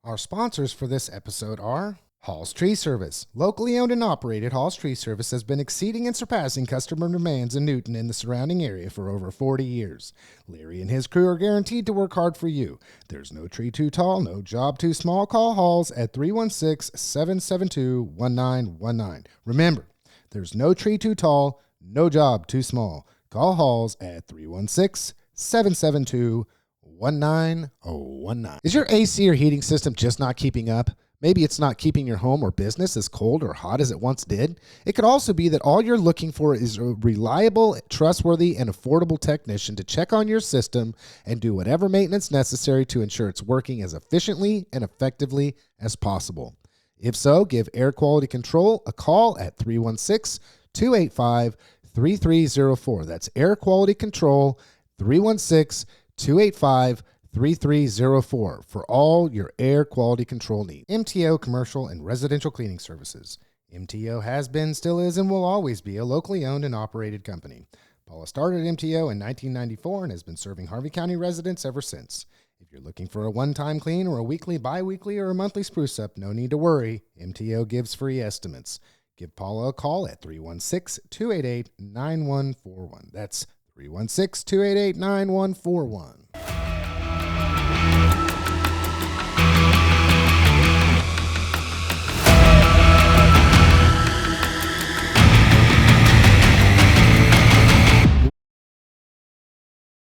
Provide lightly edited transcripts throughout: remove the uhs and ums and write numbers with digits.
Our sponsors for this episode are Hall's Tree Service. Locally owned and operated, Hall's Tree Service has been exceeding and surpassing customer demands in Newton and the surrounding area for over 40 years. Larry and his crew are guaranteed to work hard for you. There's no tree too tall, no job too small. Call Hall's at 316-772-1919. Remember, there's no tree too tall, no job too small. Call Hall's at 316-772-1919. 1919. Is your AC or heating system just not keeping up? Maybe it's not keeping your home or business as cold or hot as it once did. It could also be that all you're looking for is a reliable, trustworthy, and affordable technician to check on your system and do whatever maintenance necessary to ensure it's working as efficiently and effectively as possible. If so, give Air Quality Control a call at 316-285-3304. That's Air Quality Control, 316-285-3304 for all your air quality control needs. MTO Commercial and Residential Cleaning Services. MTO has been, still is, and will always be a locally owned and operated company. Paula started MTO in 1994 and has been serving Harvey County residents ever since. If you're looking for a one-time clean or a weekly, bi-weekly, or a monthly spruce-up, no need to worry. MTO gives free estimates. Give Paula a call at 316-288-9141. That's 316-288-9141.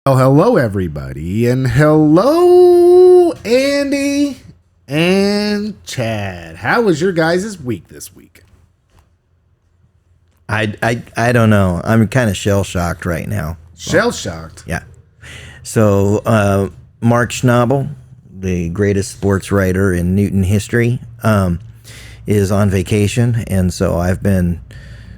Well, hello, everybody, and hello, Andy and Chad. How was your guys' week this week? I don't know. I'm kind of shell-shocked right now. Shell-shocked? Yeah. So, Mark Schnabel, the greatest sports writer in Newton history, is on vacation, and so I've been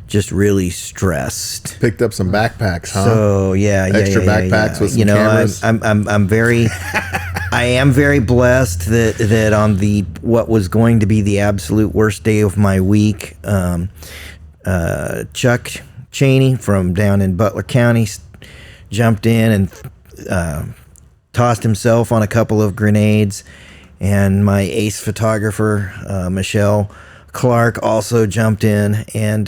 just really stressed. Picked up some backpacks, huh? So extra backpacks with some cameras. I'm very, I am very blessed that on the what was going to be the absolute worst day of my week, Chuck Cheney from down in Butler County jumped in and tossed himself on a couple of grenades, and my ace photographer Michelle Clark also jumped in and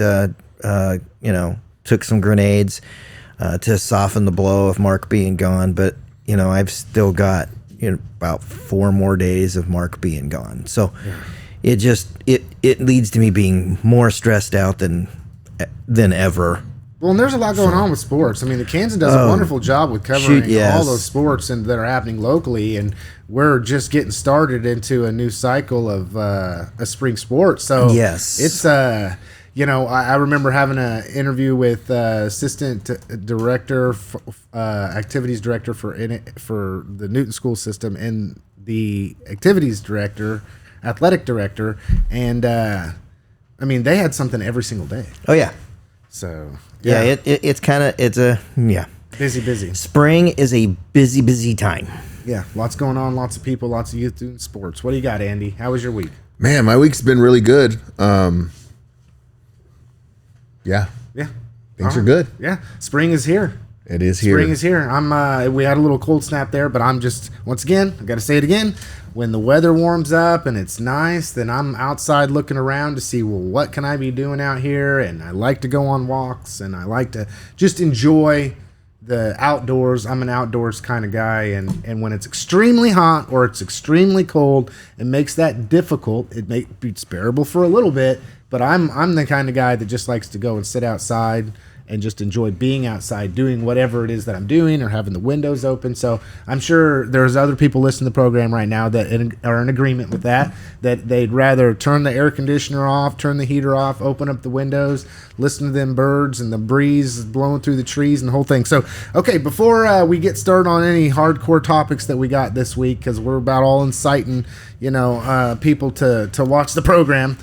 took some grenades to soften the blow of Mark being gone. But I've still got about 4 more days of Mark being gone, so it leads to me being more stressed out than ever. Well, and there's a lot going on with sports. I mean, the Kansan does a wonderful job with covering all those sports that are happening locally, and we're just getting started into a new cycle of a spring sports. So yes, it's I remember having an interview with assistant director, activities director for the Newton school system, and the activities director, athletic director, and they had something every single day. Oh yeah. So it's busy. Spring is a busy time. Yeah, lots going on, lots of people, lots of youth doing sports. What do you got, Andy? How was your week? Man, my week's been really good. Things are good. Yeah, spring is here. It is here. Spring is here. We had a little cold snap there, but I'm just, once again, I got to say it again. When the weather warms up and it's nice, then I'm outside looking around to see, well, what can I be doing out here? And I like to go on walks, and I like to just enjoy the outdoors. I'm an outdoors kind of guy, and when it's extremely hot or it's extremely cold, it makes that difficult. It's bearable for a little bit, but I'm the kind of guy that just likes to go and sit outside and just enjoy being outside, doing whatever it is that I'm doing, or having the windows open. So I'm sure there's other people listening to the program right now that are in agreement with that they'd rather turn the air conditioner off, turn the heater off, open up the windows, listen to them birds and the breeze blowing through the trees and the whole thing. So, okay, before we get started on any hardcore topics that we got this week, because we're about all inciting, people to watch the program,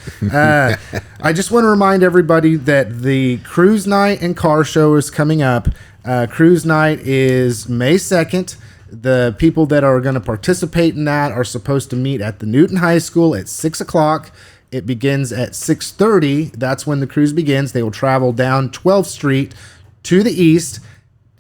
I just want to remind everybody that the cruise night and car show is coming up. Cruise night is May 2nd. The people that are going to participate in that are supposed to meet at the Newton High School at 6 o'clock. It begins at 6:30. That's when the cruise begins. They will travel down 12th Street to the east,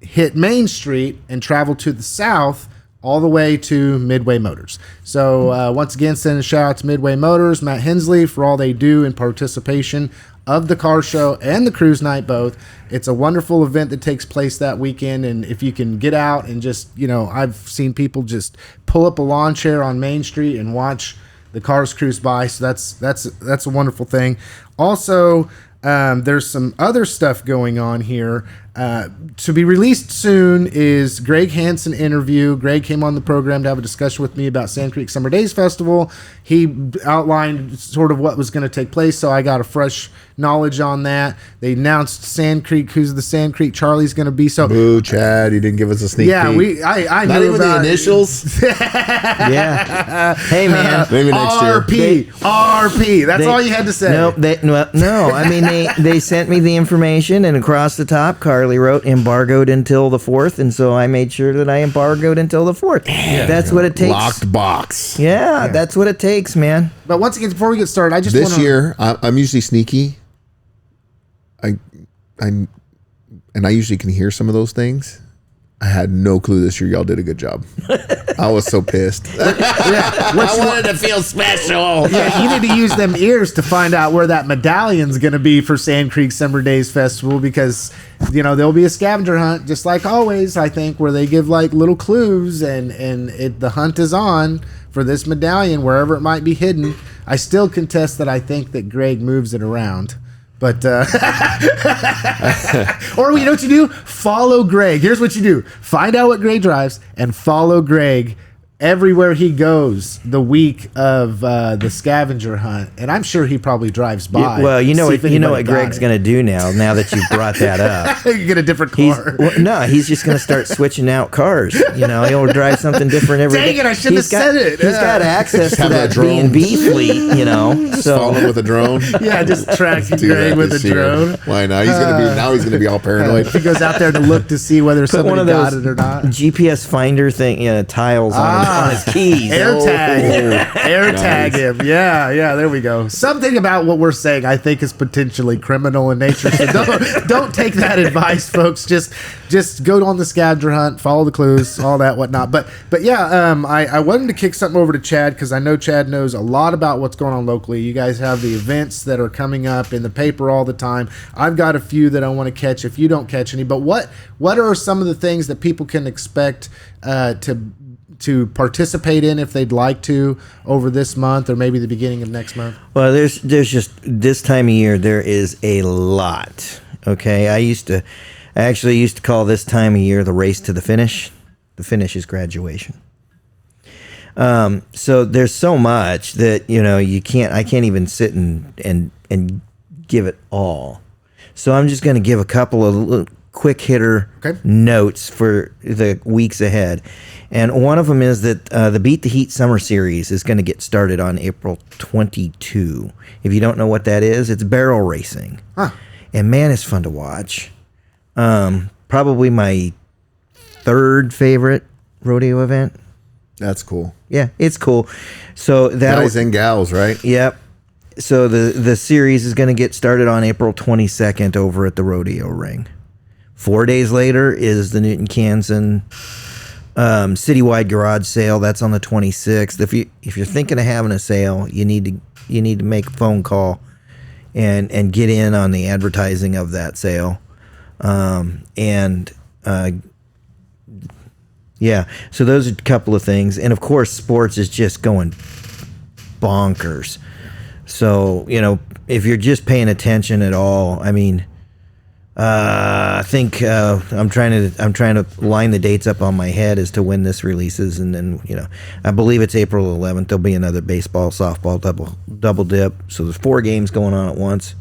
hit Main Street, and travel to the south all the way to Midway Motors. So once again, send a shout out to Midway Motors, Matt Hensley, for all they do in participation of the car show and the cruise night both. It's a wonderful event that takes place that weekend, and if you can get out and just, I've seen people just pull up a lawn chair on Main Street and watch the cars cruise by, so that's a wonderful thing. Also, there's some other stuff going on here. To be released soon is Greg Hansen interview. Greg came on the program to have a discussion with me about Sand Creek Summer Days Festival. He outlined sort of what was going to take place, so I got a fresh knowledge on that. They announced Sand Creek, who's the Sand Creek Charlie's going to be. So, boo, Chad, you didn't give us a sneak peek. I Not knew even about the initials. Yeah. Hey, man. Maybe next year. RP. That's all you had to say. No. I mean, they sent me the information, and across the top, Carly wrote embargoed until the 4th, and so I made sure that I embargoed until the 4th. That's what it takes. Locked box. Yeah, that's what it takes, man. But once again, before we get started, I just this year I'm usually sneaky. I usually can hear some of those things. I had no clue this year y'all did a good job. I was so pissed. I wanted to feel special. Yeah, you need to use them ears to find out where that medallion's going to be for Sand Creek Summer Days Festival, because there'll be a scavenger hunt, just like always, I think, where they give like little clues, and the hunt is on for this medallion wherever it might be hidden. I still contest that I think that Greg moves it around. But, or you know what you do? Follow Greg. Here's what you do. Find out what Greg drives and follow Greg everywhere he goes the week of the scavenger hunt, and I'm sure he probably drives by. Well, you know what Greg's going to do now that you've brought that up. You get a different car. He's just going to start switching out cars. He'll drive something different every day. Dang it, I shouldn't have said it. He's got access to that B&B fleet, So follow with a drone. Yeah, just track Greg with a drone. Why not? He's gonna be all paranoid. He goes out there to look to see whether somebody got it or not. GPS finder thing, tiles on his keys. AirTag him. Yeah, there we go. Something about what we're saying I think is potentially criminal in nature. So don't take that advice, folks. Just go on the scavenger hunt, follow the clues, all that whatnot. But yeah, I wanted to kick something over to Chad, because I know Chad knows a lot about what's going on locally. You guys have the events that are coming up in the paper all the time. I've got a few that I want to catch if you don't catch any. But what are some of the things that people can expect to participate in if they'd like to over this month or maybe the beginning of next month? Well, there's just this time of year there is a lot. Okay, I actually used to call this time of year the race to the finish. The finish is graduation. So there's so much that I can't even sit and give it all. So I'm just going to give a couple of little quick hitter notes for the weeks ahead. And one of them is that the Beat the Heat Summer Series is going to get started on April 22. If you don't know what that is, it's barrel racing. Huh. And man, it's fun to watch. Probably my third favorite rodeo event. That's cool. Yeah, it's cool. So guys and gals, right? Yep. So the series is going to get started on April 22nd over at the rodeo ring. 4 days later is the Newton Kansan citywide garage sale. That's on the 26th. If you're thinking of having a sale, you need to make a phone call and get in on the advertising of that sale. Yeah, so those are a couple of things. And of course, sports is just going bonkers. So, if you're just paying attention at all, I mean, I think I'm trying to line the dates up on my head as to when this releases, and then I believe it's April 11th. There'll be another baseball, softball double dip. So there's 4 games going on at once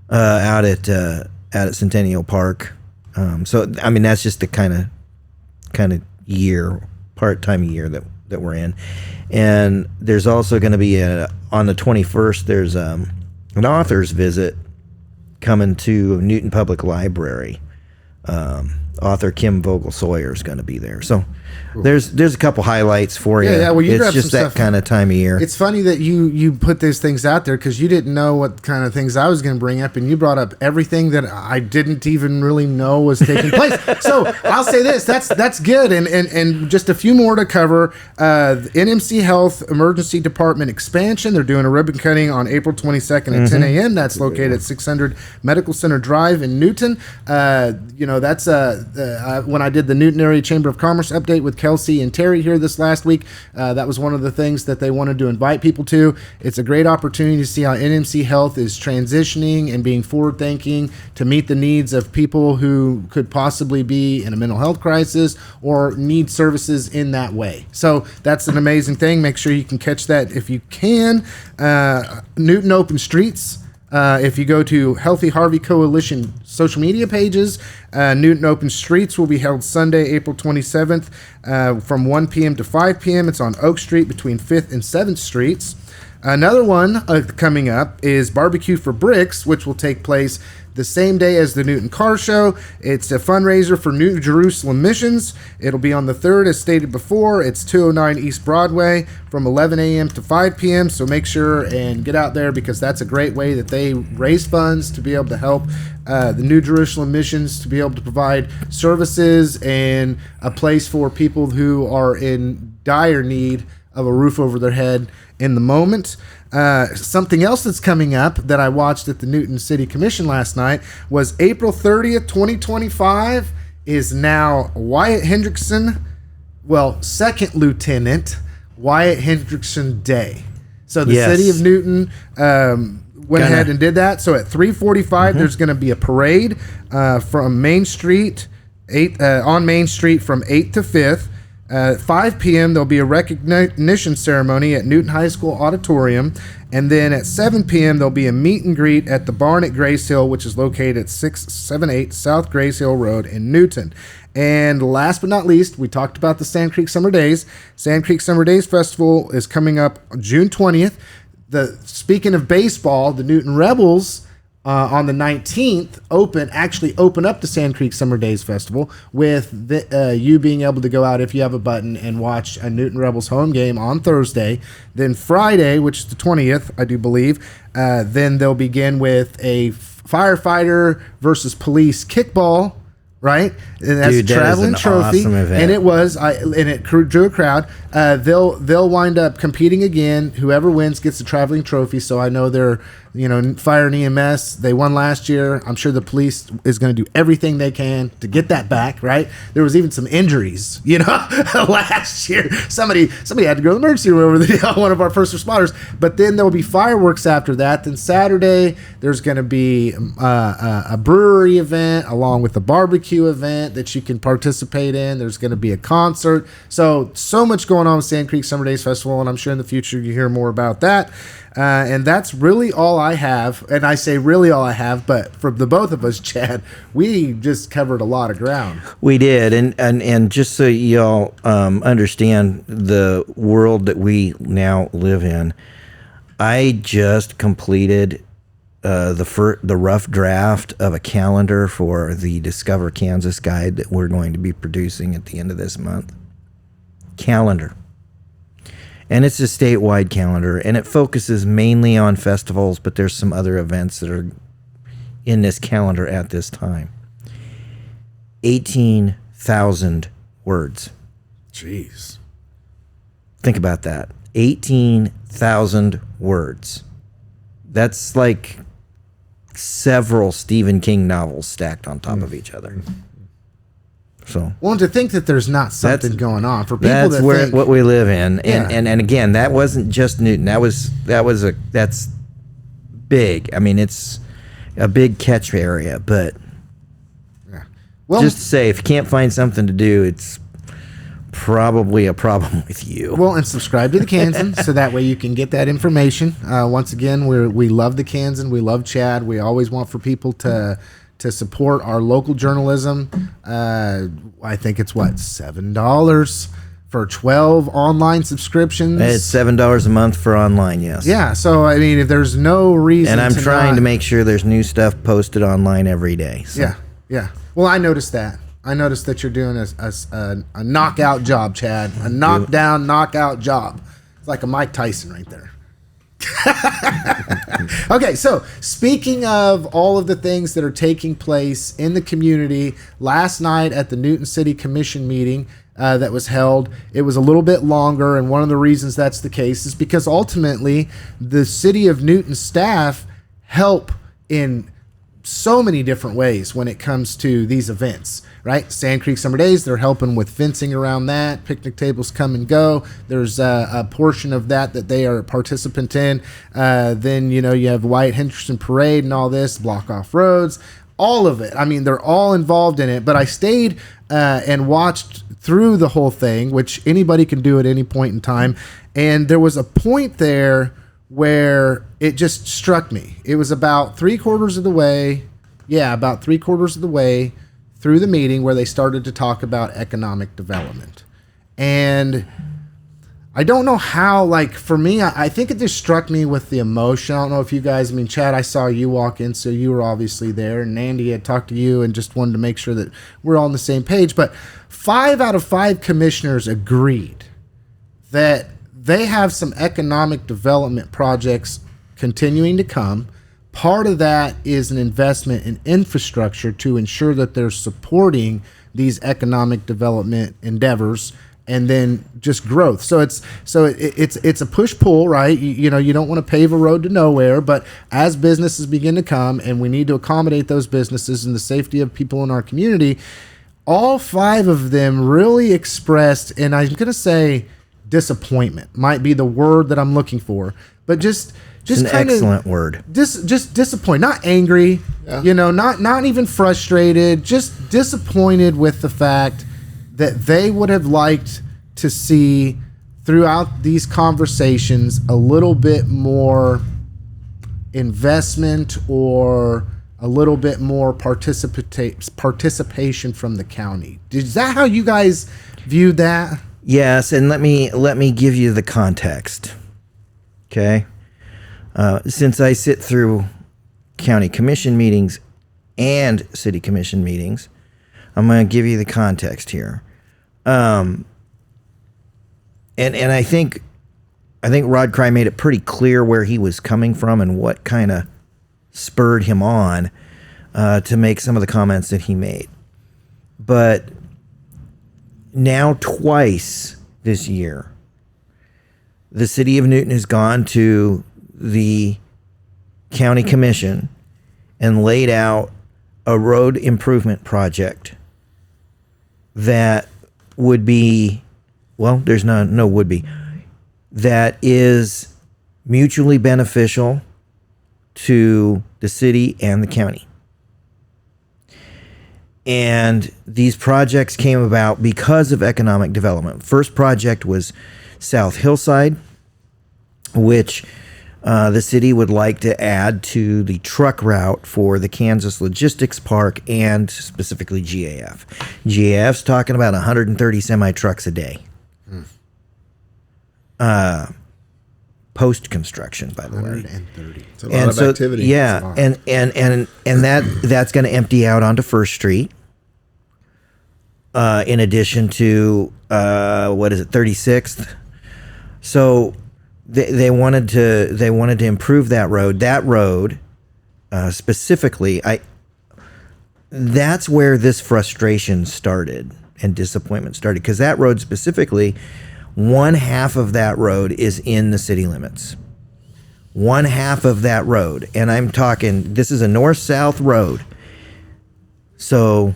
out at Centennial Park. So I mean, that's just the kind of part-time year that we're in. And there's also going to be on the 21st. There's an author's visit coming to Newton Public Library. Author Kim Vogel Sawyer is going to be there. So there's a couple highlights for you. Yeah. Well, you it's grabbed just some that stuff. kind of time of year. It's funny that you put these things out there because you didn't know what kind of things I was going to bring up, and you brought up everything that I didn't even really know was taking place. So I'll say this: that's good, and just a few more to cover. The NMC Health Emergency Department expansion. They're doing a ribbon cutting on April 22nd at 10 a.m. That's located at 600 Medical Center Drive in Newton. That's when I did the Newton Area Chamber of Commerce update with Kelsey and Terry here this last week. That was one of the things that they wanted to invite people to. It's a great opportunity to see how NMC Health is transitioning and being forward-thinking to meet the needs of people who could possibly be in a mental health crisis or need services in that way. So that's an amazing thing. Make sure you can catch that if you can. Newton Open Streets. If you go to Healthy Harvey Coalition social media pages, Newton Open Streets will be held Sunday, April 27th from 1 p.m. to 5 p.m. It's on Oak Street between 5th and 7th Streets. Another one coming up is Barbecue for Bricks, which will take place the same day as the Newton Car Show. It's a fundraiser for New Jerusalem Missions. It'll be on the 3rd, as stated before. It's 209 East Broadway from 11 a.m. to 5 p.m. So make sure and get out there because that's a great way that they raise funds to be able to help the New Jerusalem Missions to be able to provide services and a place for people who are in dire need of a roof over their head in the moment. Something else that's coming up that I watched at the Newton City Commission last night was April 30th, 2025 is now Wyatt Hendrickson, Second Lieutenant Wyatt Hendrickson Day. So the city of Newton went ahead and did that. So at 3:45, there's going to be a parade from Main Street, on Main Street from 8th to 5th. At 5 p.m., there'll be a recognition ceremony at Newton High School Auditorium. And then at 7 p.m., there'll be a meet and greet at the barn at Grace Hill, which is located at 678 South Grace Hill Road in Newton. And last but not least, we talked about the Sand Creek Summer Days. Sand Creek Summer Days Festival is coming up June 20th. Speaking of baseball, the Newton Rebels on the 19th open up the Sand Creek Summer Days Festival with you being able to go out if you have a button and watch a Newton Rebels home game on Thursday. Then Friday, which is the 20th, I do believe, then they'll begin with a firefighter versus police kickball. Right, and that's a traveling trophy, awesome event. And it was, and it drew a crowd. They'll wind up competing again. Whoever wins gets the traveling trophy. So I know they're, fire and EMS. They won last year. I'm sure the police is going to do everything they can to get that back. Right, there was even some injuries, last year. Somebody had to go to the emergency room over one of our first responders. But then there'll be fireworks after that. Then Saturday there's going to be a brewery event along with the barbecue event that you can participate in. There's going to be a concert. So much going on with Sand Creek Summer Days Festival, and I'm sure in the future you hear more about that. And that's really all I have. And I say really all I have, but for the both of us, Chad, we just covered a lot of ground. We did. And just so y'all understand the world that we now live in, I just completed the rough draft of a calendar for the Discover Kansas guide that we're going to be producing at the end of this month. Calendar. And it's a statewide calendar, and it focuses mainly on festivals, but there's some other events that are in this calendar at this time. 18,000 words. Jeez. Think about that. 18,000 words. That's like several Stephen King novels stacked on top of each other. So, to think that there's not something going on for people. That's what we live in, and again, that wasn't just Newton. That's big. I mean, it's a big catch area, but just to say, if you can't find something to do, it's probably a problem with you. Well, and subscribe to the Kansan so that way you can get that information. Once again, we love the Kansan. We love Chad. We always want for people to support our local journalism. I think it's $7 for 12 online subscriptions. It's $7 a month for online, yes. Yeah, so I mean, if there's no reason, and I'm trying to make sure there's new stuff posted online every day. So. Yeah. Well, I noticed that. I noticed that you're doing a knockout job, Chad. A knockdown, knockout job. It's like a Mike Tyson right there. Okay, so speaking of all of the things that are taking place in the community, last night at the Newton City Commission meeting that was held, it was a little bit longer, and one of the reasons that's the case is because ultimately the city of Newton staff help in so many different ways when it comes to these events, right? Sand Creek Summer Days, they're helping with fencing around that. Picnic tables come and go. There's a portion of that they are a participant in. Then, you have Wyatt Henderson Parade and all this, block off roads, all of it. I mean, they're all involved in it, but I stayed and watched through the whole thing, which anybody can do at any point in time. And there was a point there where it just struck me. It was about three quarters of the way through the meeting where they started to talk about economic development. And I don't know how, for me, I think it just struck me with the emotion. I don't know if you guys, Chad, I saw you walk in, so you were obviously there, and Andy had talked to you and just wanted to make sure that we're all on the same page. But 5 out of 5 commissioners agreed that they have some economic development projects continuing to come. Part of that is an investment in infrastructure to ensure that they're supporting these economic development endeavors, and then just growth. So it's a push-pull, right? You don't want to pave a road to nowhere, but as businesses begin to come, and we need to accommodate those businesses and the safety of people in our community, all 5 of them really expressed, and I'm going to say disappointment might be the word that I'm looking for, but just an excellent word. Just disappointed, not angry, not even frustrated, just disappointed with the fact that they would have liked to see throughout these conversations a little bit more investment or a little bit more participation from the county. Is that how you guys viewed that? Yes, and let me give you the context. Okay? Since I sit through county commission meetings and city commission meetings, I'm going to give you the context here. And I think Rod Cry made it pretty clear where he was coming from and what kind of spurred him on to make some of the comments that he made. But now twice this year, the city of Newton has gone to the county commission and laid out a road improvement project that would be, there's no would be, that is mutually beneficial to the city and the county. And these projects came about because of economic development. First project was South Hillside, which the city would like to add to the truck route for the Kansas Logistics Park and specifically GAF. GAF's talking about 130 semi-trucks a day. Post-construction, by the way. 130. It's a lot of activity. Yeah, and that's going to empty out onto First Street. In addition to 36th. So they wanted to improve that road. That road specifically, that's where this frustration started and disappointment started, because that road specifically, one half of that road is in the city limits. One half of that road, and I'm talking, this is a north-south road. So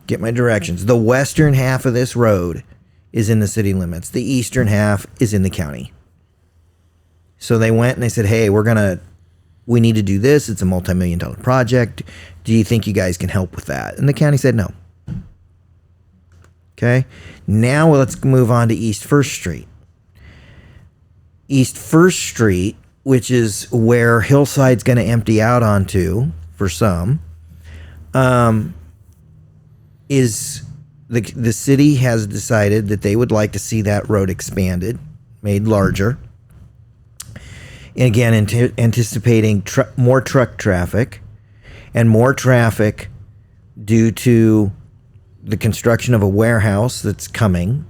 get my directions. The western half of this road is in the city limits. The eastern half is in the county. So they went and they said, hey, we need to do this. It's a multi-million-dollar project. Do you think you guys can help with that? And the county said no. Okay. Now let's move on to East First Street. East First Street, which is where Hillside's going to empty out onto for some, is the city has decided that they would like to see that road expanded, made larger. And again, anticipating more truck traffic and more traffic due to the construction of a warehouse that's coming.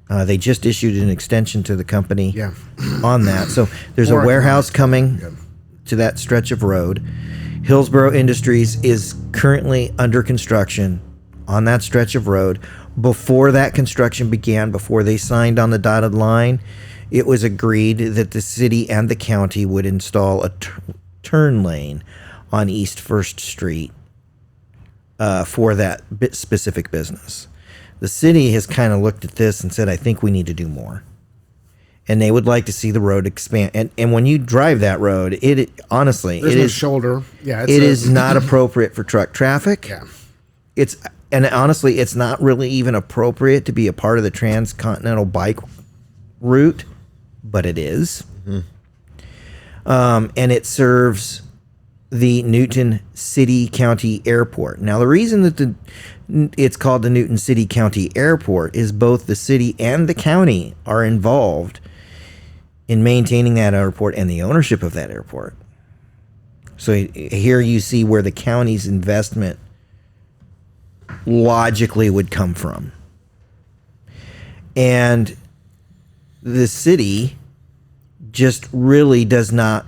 They just issued an extension to the company on that. So there's a warehouse coming to that stretch of road. Hillsborough Industries is currently under construction on that stretch of road. Before that construction began, before they signed on the dotted line, it was agreed that the city and the county would install a turn lane on East 1st Street for that specific business. The city has kind of looked at this and said, I think we need to do more. And they would like to see the road expand. And when you drive that road, it honestly, There's it no is shoulder. Yeah, it is not appropriate for truck traffic. Yeah. And honestly, it's not really even appropriate to be a part of the transcontinental bike route, but it is. And it serves the Newton City County Airport. Now, the reason that it's called the Newton City County Airport is both the city and the county are involved in maintaining that airport and the ownership of that airport. So here you see where the county's investment logically would come from. And the city just really does not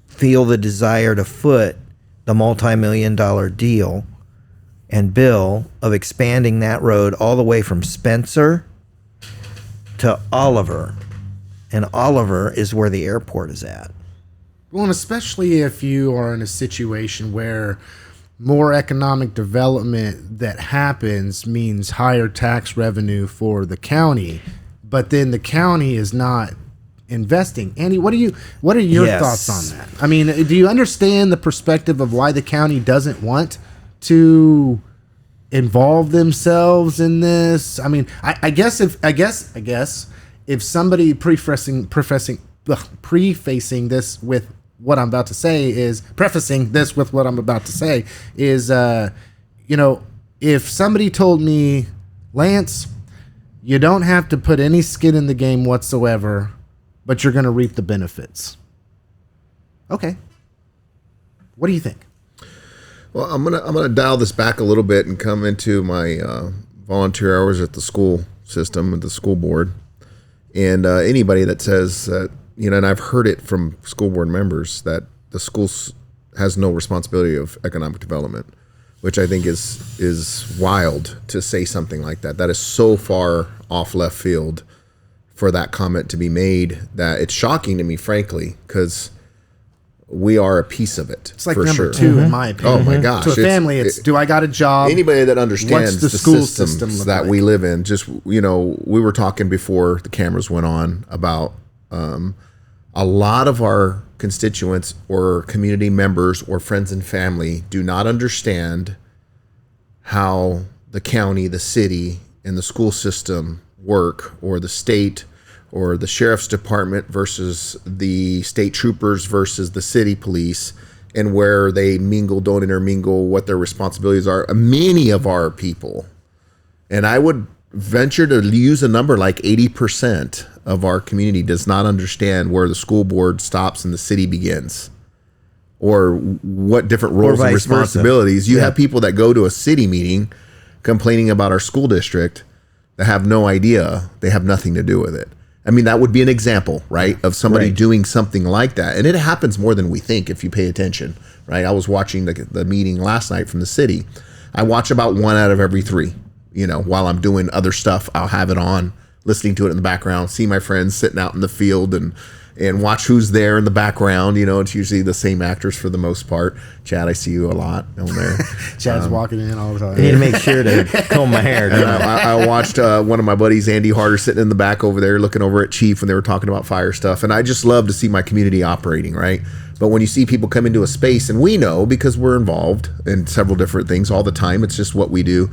feel the desire to foot the multi-million-dollar deal and bill of expanding that road all the way from Spencer to Oliver. And Oliver is where the airport is at. Well, and especially if you are in a situation where more economic development that happens means higher tax revenue for the county, but then the county is not investing. Andy, what are your thoughts on that? I mean, do you understand the perspective of why the county doesn't want to involve themselves in this? I mean, I guess if somebody prefacing this with what I'm about to say is prefacing this with what I'm about to say is, if somebody told me, Lance, you don't have to put any skin in the game whatsoever, but you're going to reap the benefits. Okay. What do you think? Well, I'm gonna dial this back a little bit and come into my volunteer hours at the school system, at the school board, and anybody that says that, and I've heard it from school board members that the school has no responsibility of economic development, which I think is wild to say something like that. That is so far off left field for that comment to be made that it's shocking to me, frankly, because we are a piece of it. It's like number two, in my opinion. Oh my gosh! To a family, it's do I got a job? Anybody that understands the school system that we live in, just we were talking before the cameras went on about a lot of our constituents or community members or friends and family do not understand how the county, the city, and the school system work, or the state, or the sheriff's department versus the state troopers versus the city police, and where they don't intermingle, what their responsibilities are. Many of our people, and I would venture to use a number like 80% of our community does not understand where the school board stops and the city begins, or what different roles and responsibilities. You have people that go to a city meeting complaining about our school district that have no idea, they have nothing to do with it. I mean, that would be an example, right, of somebody doing something like that. And it happens more than we think if you pay attention, right? I was watching the meeting last night from the city. I watch about 1 out of every 3. While I'm doing other stuff, I'll have it on, listening to it in the background, see my friends sitting out in the field and watch who's there in the background. It's usually the same actors for the most part. Chad, I see you a lot on there. Chad's walking in all the time. I need to make sure to comb my hair. I watched one of my buddies, Andy Harder, sitting in the back over there looking over at Chief when they were talking about fire stuff. And I just love to see my community operating, right? But when you see people come into a space, and we know because we're involved in several different things all the time, it's just what we do.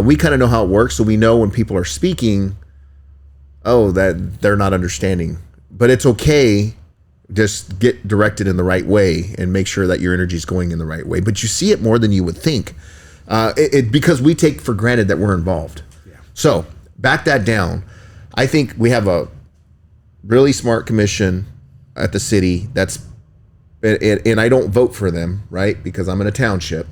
We kind of know how it works. So we know when people are speaking, that they're not understanding. But it's okay, just get directed in the right way and make sure that your energy is going in the right way. But you see it more than you would think, because we take for granted that we're involved. Yeah. So back that down. I think we have a really smart commission at the city and I don't vote for them, right, because I'm in a township.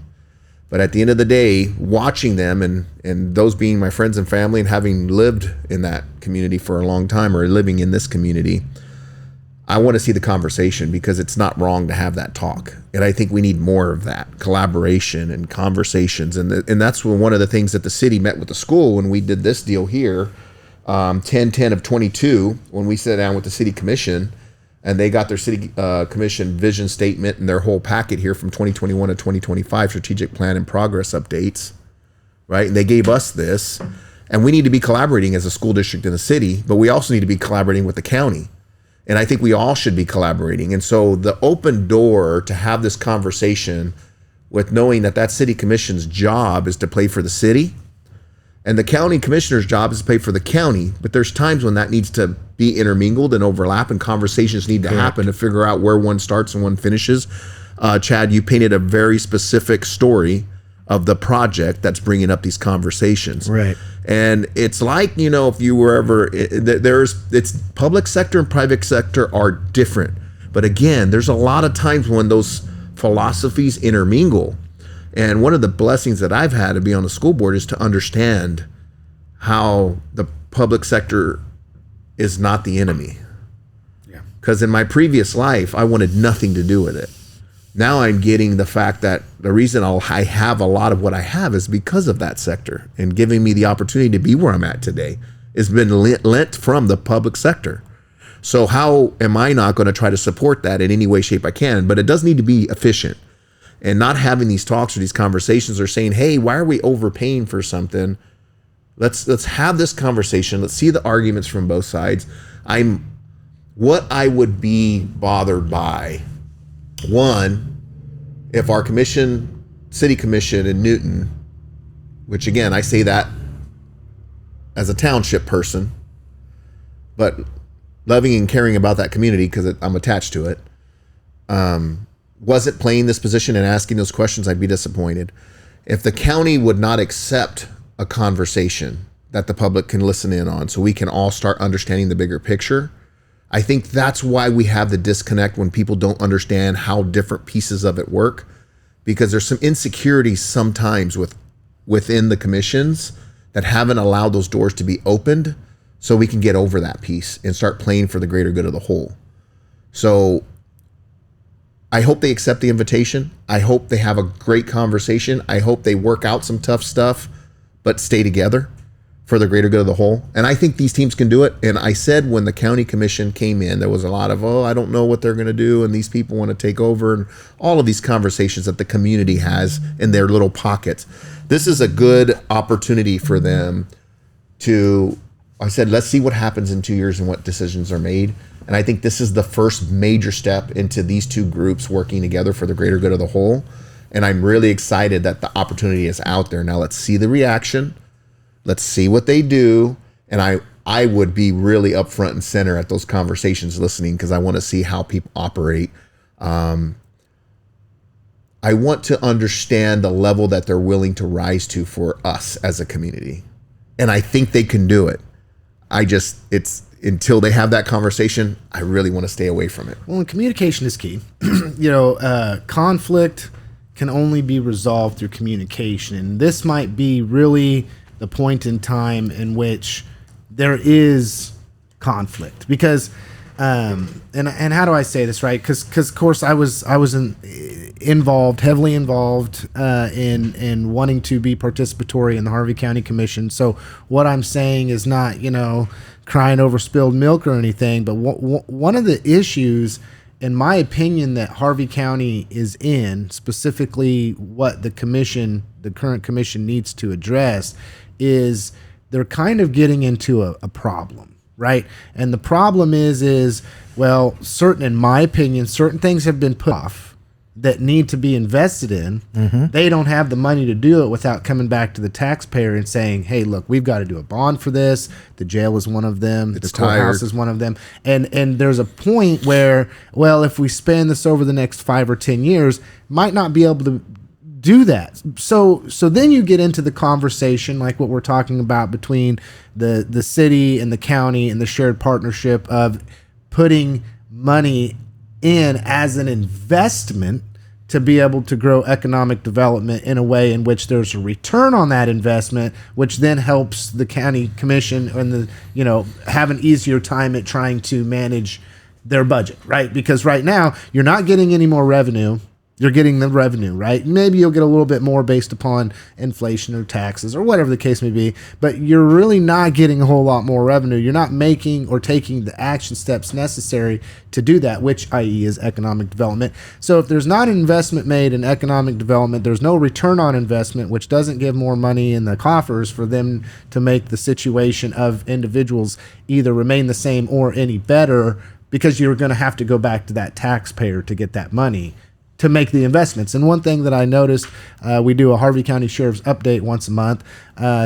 But at the end of the day, watching them and those being my friends and family and having lived in that community for a long time or living in this community, I want to see the conversation because it's not wrong to have that talk. And I think we need more of that collaboration and conversations. And that's one of the things that the city met with the school when we did this deal here, 10/10 of 22, when we sat down with the city commission and they got their city commission vision statement and their whole packet here from 2021 to 2025 strategic plan and progress updates, right? And they gave us this, and we need to be collaborating as a school district in the city, but we also need to be collaborating with the county. And I think we all should be collaborating. And so the open door to have this conversation with knowing that city commission's job is to play for the city and the county commissioner's job is to pay for the county, but there's times when that needs to be intermingled and overlap and conversations need to happen to figure out where one starts and one finishes. Chad, you painted a very specific story of the project that's bringing up these conversations. Right. And it's like, if you were ever, it's public sector and private sector are different. But again, there's a lot of times when those philosophies intermingle. And one of the blessings that I've had to be on the school board is to understand how the public sector is not the enemy. Yeah. Because in my previous life, I wanted nothing to do with it. Now I'm getting the fact that the reason I have a lot of what I have is because of that sector and giving me the opportunity to be where I'm at today has been lent from the public sector. So how am I not going to try to support that in any way, shape I can? But it does need to be efficient. And not having these talks or these conversations or saying, hey, why are we overpaying for something? Let's have this conversation. Let's see the arguments from both sides. What I would be bothered by, one, if our city commission in Newton, which again, I say that as a township person, but loving and caring about that community because I'm attached to it, wasn't playing this position and asking those questions, I'd be disappointed. If the county would not accept a conversation that the public can listen in on so we can all start understanding the bigger picture, I think that's why we have the disconnect when people don't understand how different pieces of it work, because there's some insecurities sometimes within the commissions that haven't allowed those doors to be opened so we can get over that piece and start playing for the greater good of the whole. So I hope they accept the invitation. I hope they have a great conversation. I hope they work out some tough stuff, but stay together for the greater good of the whole. And I think these teams can do it. And I said when the county commission came in, there was a lot of, I don't know what they're going to do. And these people want to take over and all of these conversations that the community has in their little pockets. This is a good opportunity for them to, I said, let's see what happens in 2 years and what decisions are made. And I think this is the first major step into these two groups working together for the greater good of the whole. And I'm really excited that the opportunity is out there. Now let's see the reaction. Let's see what they do. And I would be really up front and center at those conversations listening because I want to see how people operate. I want to understand the level that they're willing to rise to for us as a community. And I think they can do it. Until they have that conversation, I really want to stay away from it. Well, and communication is key. Conflict can only be resolved through communication. And this might be really the point in time in which there is conflict. Because, and how do I say this, right? Because of course, I was heavily involved in wanting to be participatory in the Harvey County Commission. So what I'm saying is not, crying over spilled milk or anything, but one of the issues, in my opinion, that Harvey County is in, specifically what the current commission needs to address, is they're kind of getting into a problem, right? And the problem is in my opinion, certain things have been put off that need to be invested in. Mm-hmm. They don't have the money to do it without coming back to the taxpayer and saying, hey, look, we've got to do a bond for this. The jail is one of them. The courthouse is one of them. And there's a point where, well, if we spend this over the next 5 or 10 years, might not be able to do that. So then you get into the conversation like what we're talking about between the city and the county and the shared partnership of putting money in as an investment to be able to grow economic development in a way in which there's a return on that investment, which then helps the county commission and have an easier time at trying to manage their budget, right? Because right now you're not getting any more revenue. You're getting the revenue, right? Maybe you'll get a little bit more based upon inflation or taxes or whatever the case may be, but you're really not getting a whole lot more revenue. You're not making or taking the action steps necessary to do that, which i.e. is economic development. So if there's not an investment made in economic development, there's no return on investment, which doesn't give more money in the coffers for them to make the situation of individuals either remain the same or any better, because you're going to have to go back to that taxpayer to get that money to make the investments. And one thing that I noticed, we do a Harvey County Sheriff's update once a month.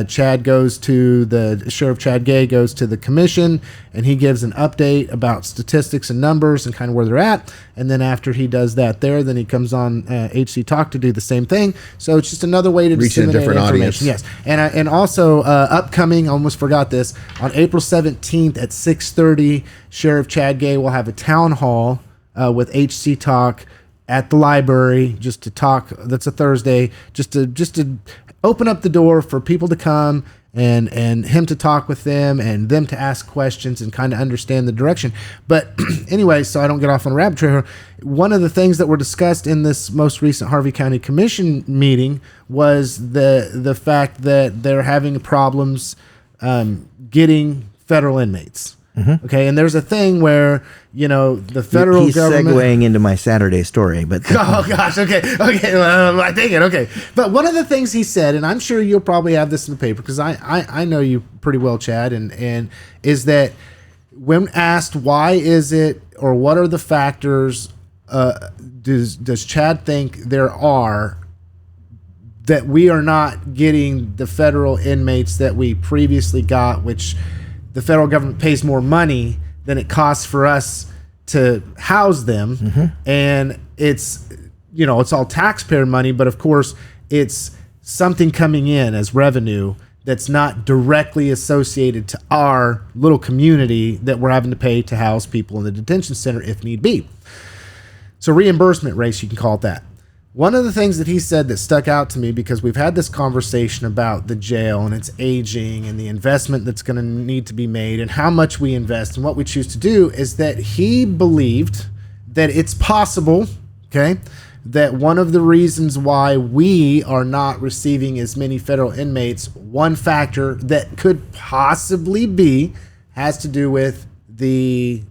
Chad Gay goes to the commission, and he gives an update about statistics and numbers and kind of where they're at. And then after he does that then he comes on HCTalk to do the same thing. So it's just another way to reach a different audience. Yes. And also upcoming, I almost forgot this, on April 17th at 6:30, Sheriff Chad Gay will have a town hall with HCTalk at the library, just to talk. That's a Thursday, just to open up the door for people to come and him to talk with them and them to ask questions and kind of understand the direction. But anyway, so I don't get off on a rabbit trail, one of the things that were discussed in this most recent Harvey County Commission meeting was the fact that they're having problems getting federal inmates. Mm-hmm. Okay, and there's a thing where the federal government. He's segueing into my Saturday story, but oh gosh, okay, I take it, okay. But one of the things he said, and I'm sure you'll probably have this in the paper because I know you pretty well, Chad, and is that when asked why is it or what are the factors, does Chad think there are that we are not getting the federal inmates that we previously got, which the federal government pays more money than it costs for us to house them. Mm-hmm. And it's all taxpayer money, but of course it's something coming in as revenue that's not directly associated to our little community that we're having to pay to house people in the detention center if need be. So reimbursement rates, you can call it that. One of the things that he said that stuck out to me, because we've had this conversation about the jail and its aging and the investment that's going to need to be made and how much we invest and what we choose to do, is that he believed that it's possible, okay, that one of the reasons why we are not receiving as many federal inmates, one factor that could possibly be, has to do with the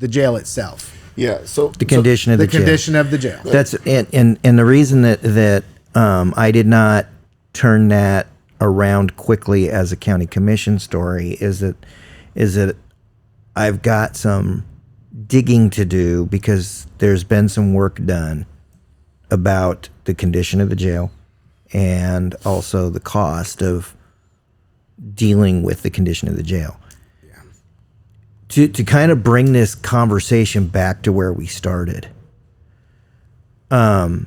jail itself. Yeah, so the condition of the jail. condition of the jail. That's and the reason that I did not turn that around quickly as a county commission story is that I've got some digging to do, because there's been some work done about the condition of the jail and also the cost of dealing with the condition of the jail. To kind of bring this conversation back to where we started. The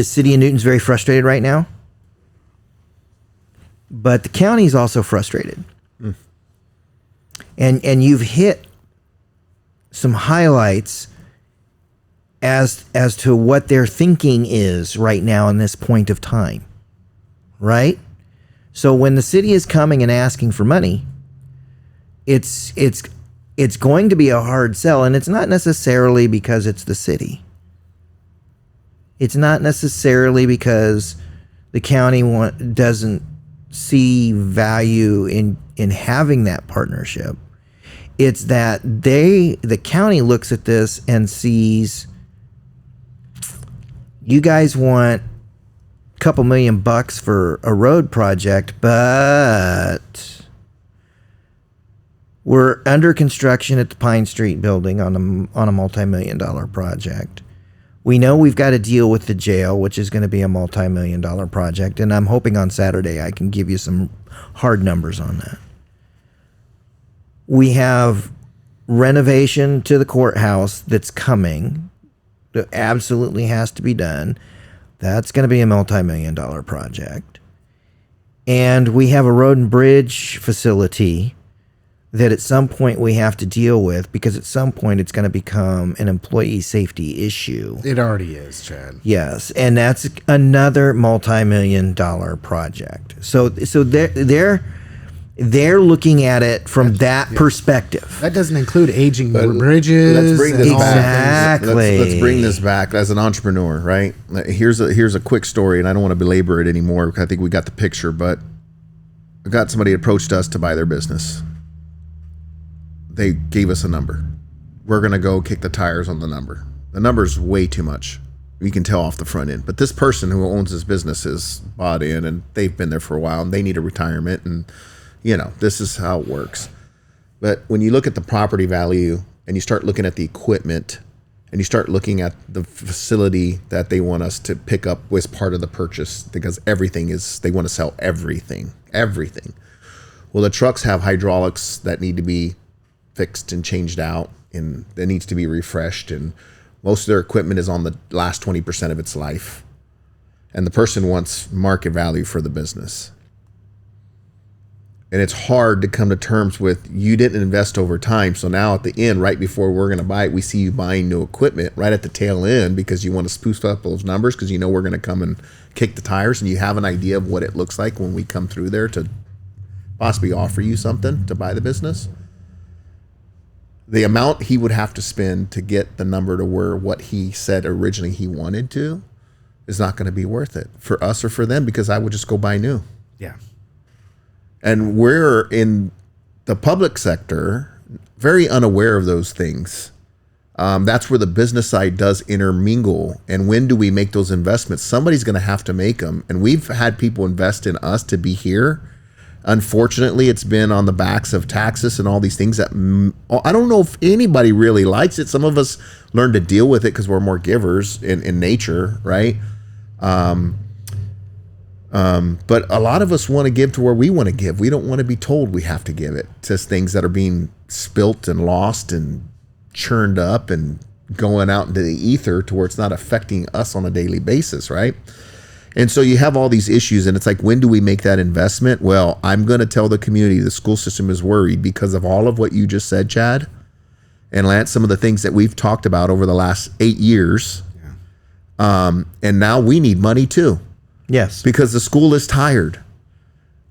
city of Newton's very frustrated right now, but the county is also frustrated. Mm. And you've hit some highlights as to what their thinking is right now in this point of time, right? So when the city is coming and asking for money, it's going to be a hard sell, and it's not necessarily because it's the city. It's not necessarily because the county doesn't see value in having that partnership. It's that the county looks at this and sees, you guys want a couple $1,000,000 for a road project, but we're under construction at the Pine Street building on a multi-million-dollar project. We know we've got to deal with the jail, which is going to be a multi-million-dollar project, and I'm hoping on Saturday I can give you some hard numbers on that. We have renovation to the courthouse that's coming, that absolutely has to be done. That's going to be a multi-million-dollar project. And we have a road and bridge facility that at some point we have to deal with, because at some point it's going to become an employee safety issue. It already is, Chad. Yes, and that's another multi-million-dollar project. So they're looking at it from that perspective. That doesn't include aging bridges. Let's bring this back. Exactly. Let's bring this back as an entrepreneur, right? Here's a quick story, and I don't want to belabor it anymore because I think we got the picture. But I got somebody approached us to buy their business. They gave us a number. We're going to go kick the tires on the number. The number's way too much. You can tell off the front end. But this person who owns this business is bought in, and they've been there for a while, and they need a retirement, and this is how it works. But when you look at the property value and you start looking at the equipment and you start looking at the facility that they want us to pick up as part of the purchase, because they want to sell everything. Well, the trucks have hydraulics that need to be fixed and changed out, and that needs to be refreshed, and most of their equipment is on the last 20% of its life, and the person wants market value for the business. And it's hard to come to terms with, you didn't invest over time, so now at the end, right before we're going to buy it, we see you buying new equipment right at the tail end because you want to spoof up those numbers because we're going to come and kick the tires, and you have an idea of what it looks like when we come through there to possibly offer you something to buy the business. The amount he would have to spend to get the number to where what he said originally he wanted to is not going to be worth it for us or for them, because I would just go buy new. Yeah. And we're in the public sector very unaware of those things. That's where the business side does intermingle. And when do we make those investments? Somebody's going to have to make them. And we've had people invest in us to be here. Unfortunately, it's been on the backs of taxes and all these things that I don't know if anybody really likes it. Some of us learn to deal with it because we're more givers in nature, right? But a lot of us want to give to where we want to give. We don't want to be told we have to give it to things that are being spilt and lost and churned up and going out into the ether to where it's not affecting us on a daily basis, right? And so you have all these issues, and it's like, when do we make that investment? Well, I'm going to tell the community the school system is worried because of all of what you just said, Chad and Lance, some of the things that we've talked about over the last 8 years. Yeah. And now we need money too. Yes. Because the school is tired.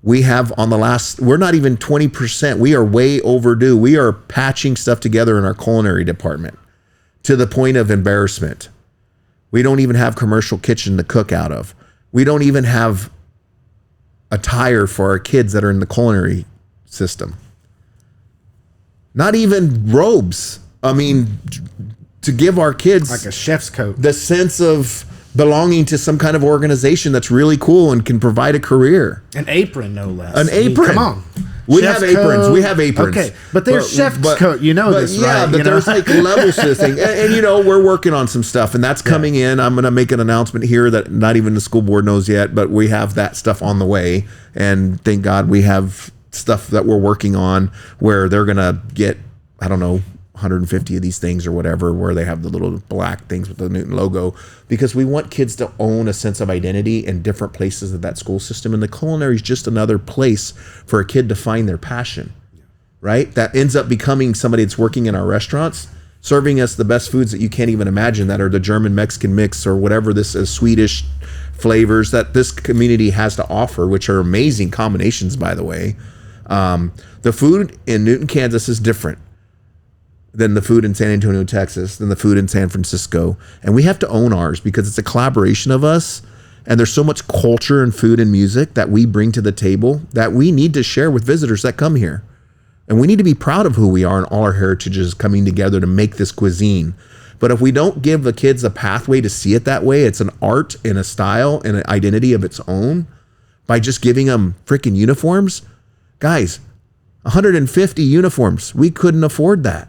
We have we're not even 20%. We are way overdue. We are patching stuff together in our culinary department to the point of embarrassment. We don't even have commercial kitchen to cook out of. We don't even have attire for our kids that are in the culinary system. Not even robes. I mean, to give our kids like a chef's coat, the sense of belonging to some kind of organization that's really cool and can provide a career. An apron, no less. An apron. Come on. We have aprons. We have aprons. Okay, but there's chef's coat. You know this, right? Yeah, but there's like levels to this thing. And we're working on some stuff, and that's coming in. I'm going to make an announcement here that not even the school board knows yet, but we have that stuff on the way. And thank God we have stuff that we're working on where they're going to get, 150 of these things or whatever, where they have the little black things with the Newton logo, because we want kids to own a sense of identity in different places of that school system. And the culinary is just another place for a kid to find their passion, right? That ends up becoming somebody that's working in our restaurants, serving us the best foods that you can't even imagine, that are the German Mexican mix or whatever this is, Swedish flavors that this community has to offer, which are amazing combinations, by the way. The food in Newton, Kansas is different than the food in San Antonio, Texas, than the food in San Francisco. And we have to own ours because it's a collaboration of us. And there's so much culture and food and music that we bring to the table that we need to share with visitors that come here. And we need to be proud of who we are and all our heritages coming together to make this cuisine. But if we don't give the kids a pathway to see it that way, it's an art and a style and an identity of its own, by just giving them freaking uniforms. Guys, 150 uniforms. We couldn't afford that.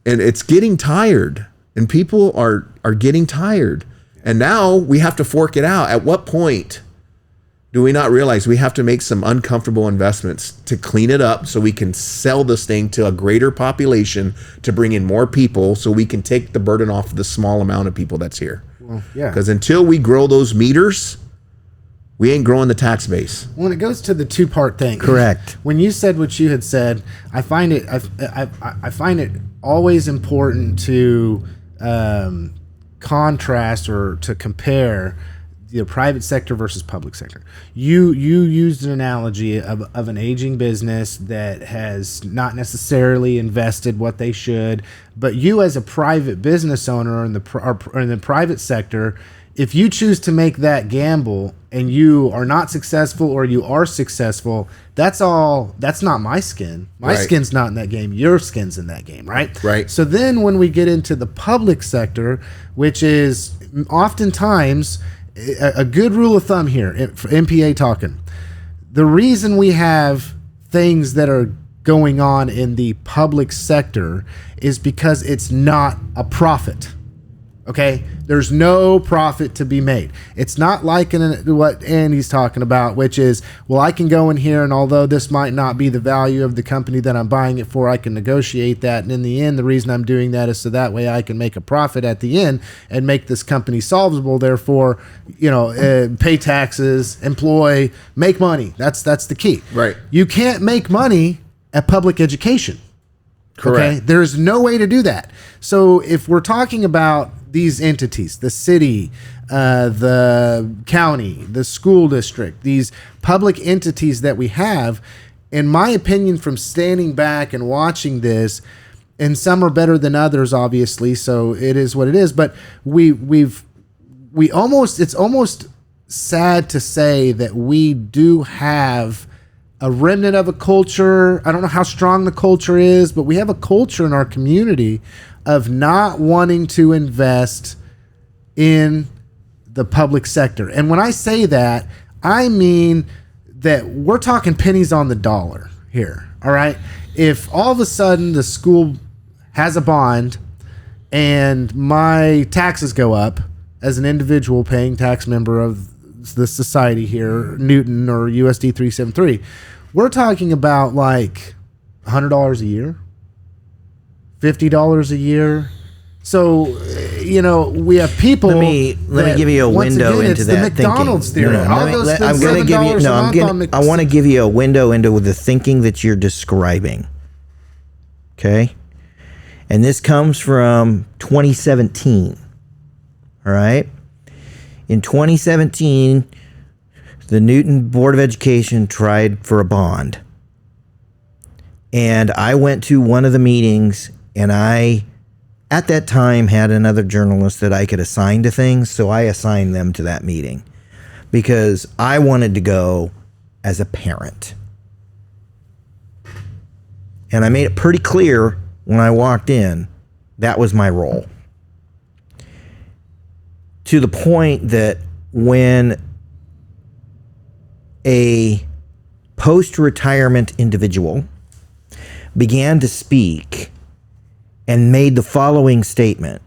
And it's getting tired, and people are getting tired. And now we have to fork it out. At what point do we not realize we have to make some uncomfortable investments to clean it up so we can sell this thing to a greater population, to bring in more people so we can take the burden off of the small amount of people that's here? Well, yeah. Because until we grow those meters, We ain't growing the tax base. When it goes to the two-part thing, Correct. When you said what you had said, I find it I find it always important to contrast or to compare the private sector versus public sector. You used an analogy of an aging business that has not necessarily invested what they should, but you as a private business owner in the private sector, if you choose to make that gamble and you are not successful or you are successful, that's not my skin. My skin's not in that game. Your skin's in that game, right? Right. So then when we get into the public sector, which is oftentimes a good rule of thumb here, for MPA talking, the reason we have things that are going on in the public sector is because it's not a profit. Okay, there's no profit to be made. It's not like what Andy's talking about, which is, well, I can go in here and although this might not be the value of the company that I'm buying it for, I can negotiate that. And in the end, the reason I'm doing that is so that way I can make a profit at the end and make this company solvable. Therefore, pay taxes, employ, make money. That's the key. Right. You can't make money at public education. Correct. Okay? There's no way to do that. So if we're talking about these entities, the city, the county, the school district, these public entities that we have, in my opinion, from standing back and watching this, and some are better than others, obviously, so it is what it is, but it's almost sad to say that we do have a remnant of a culture. I don't know how strong the culture is, but we have a culture in our community of not wanting to invest in the public sector. And when I say that, I mean that we're talking pennies on the dollar here. All right. If all of a sudden the school has a bond and my taxes go up as an individual paying tax member of the society here, Newton or USD 373, we're talking about like $100 a year, $50 a year. So, we have people. Let me give you a window into that the McDonald's thinking. theory. I'm going to give you. I want to give you a window into the thinking that you're describing. Okay, and this comes from 2017. All right, in 2017, the Newton Board of Education tried for a bond, and I went to one of the meetings, and I, at that time, had another journalist that I could assign to things, so I assigned them to that meeting because I wanted to go as a parent. And I made it pretty clear when I walked in, that was my role. To the point that when a post-retirement individual began to speak and made the following statement,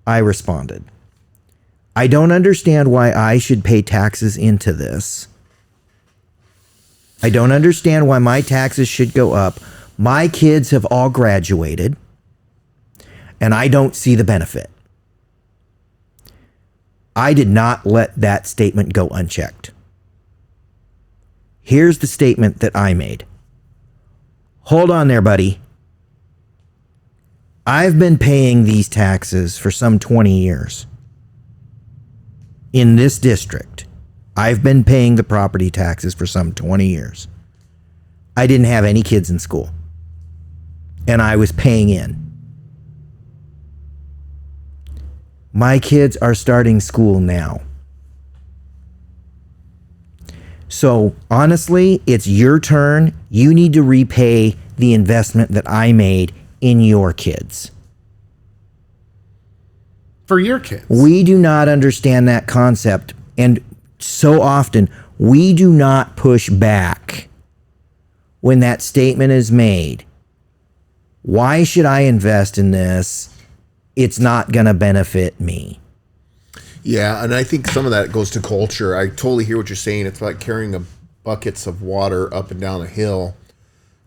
I responded, I don't understand why I should pay taxes into this. I don't understand why my taxes should go up. My kids have all graduated, and I don't see the benefit. I did not let that statement go unchecked. Here's the statement that I made. Hold on there, buddy. I've been paying these taxes for some 20 years. In this district, I've been paying the property taxes for some 20 years. I didn't have any kids in school, and I was paying in. My kids are starting school now. So honestly, it's your turn. You need to repay the investment that I made in your kids. For your kids. We do not understand that concept, and so often we do not push back when that statement is made. Why should I invest in this? It's not going to benefit me. Yeah, and I think some of that goes to culture. I totally hear what you're saying. It's like carrying buckets of water up and down a hill.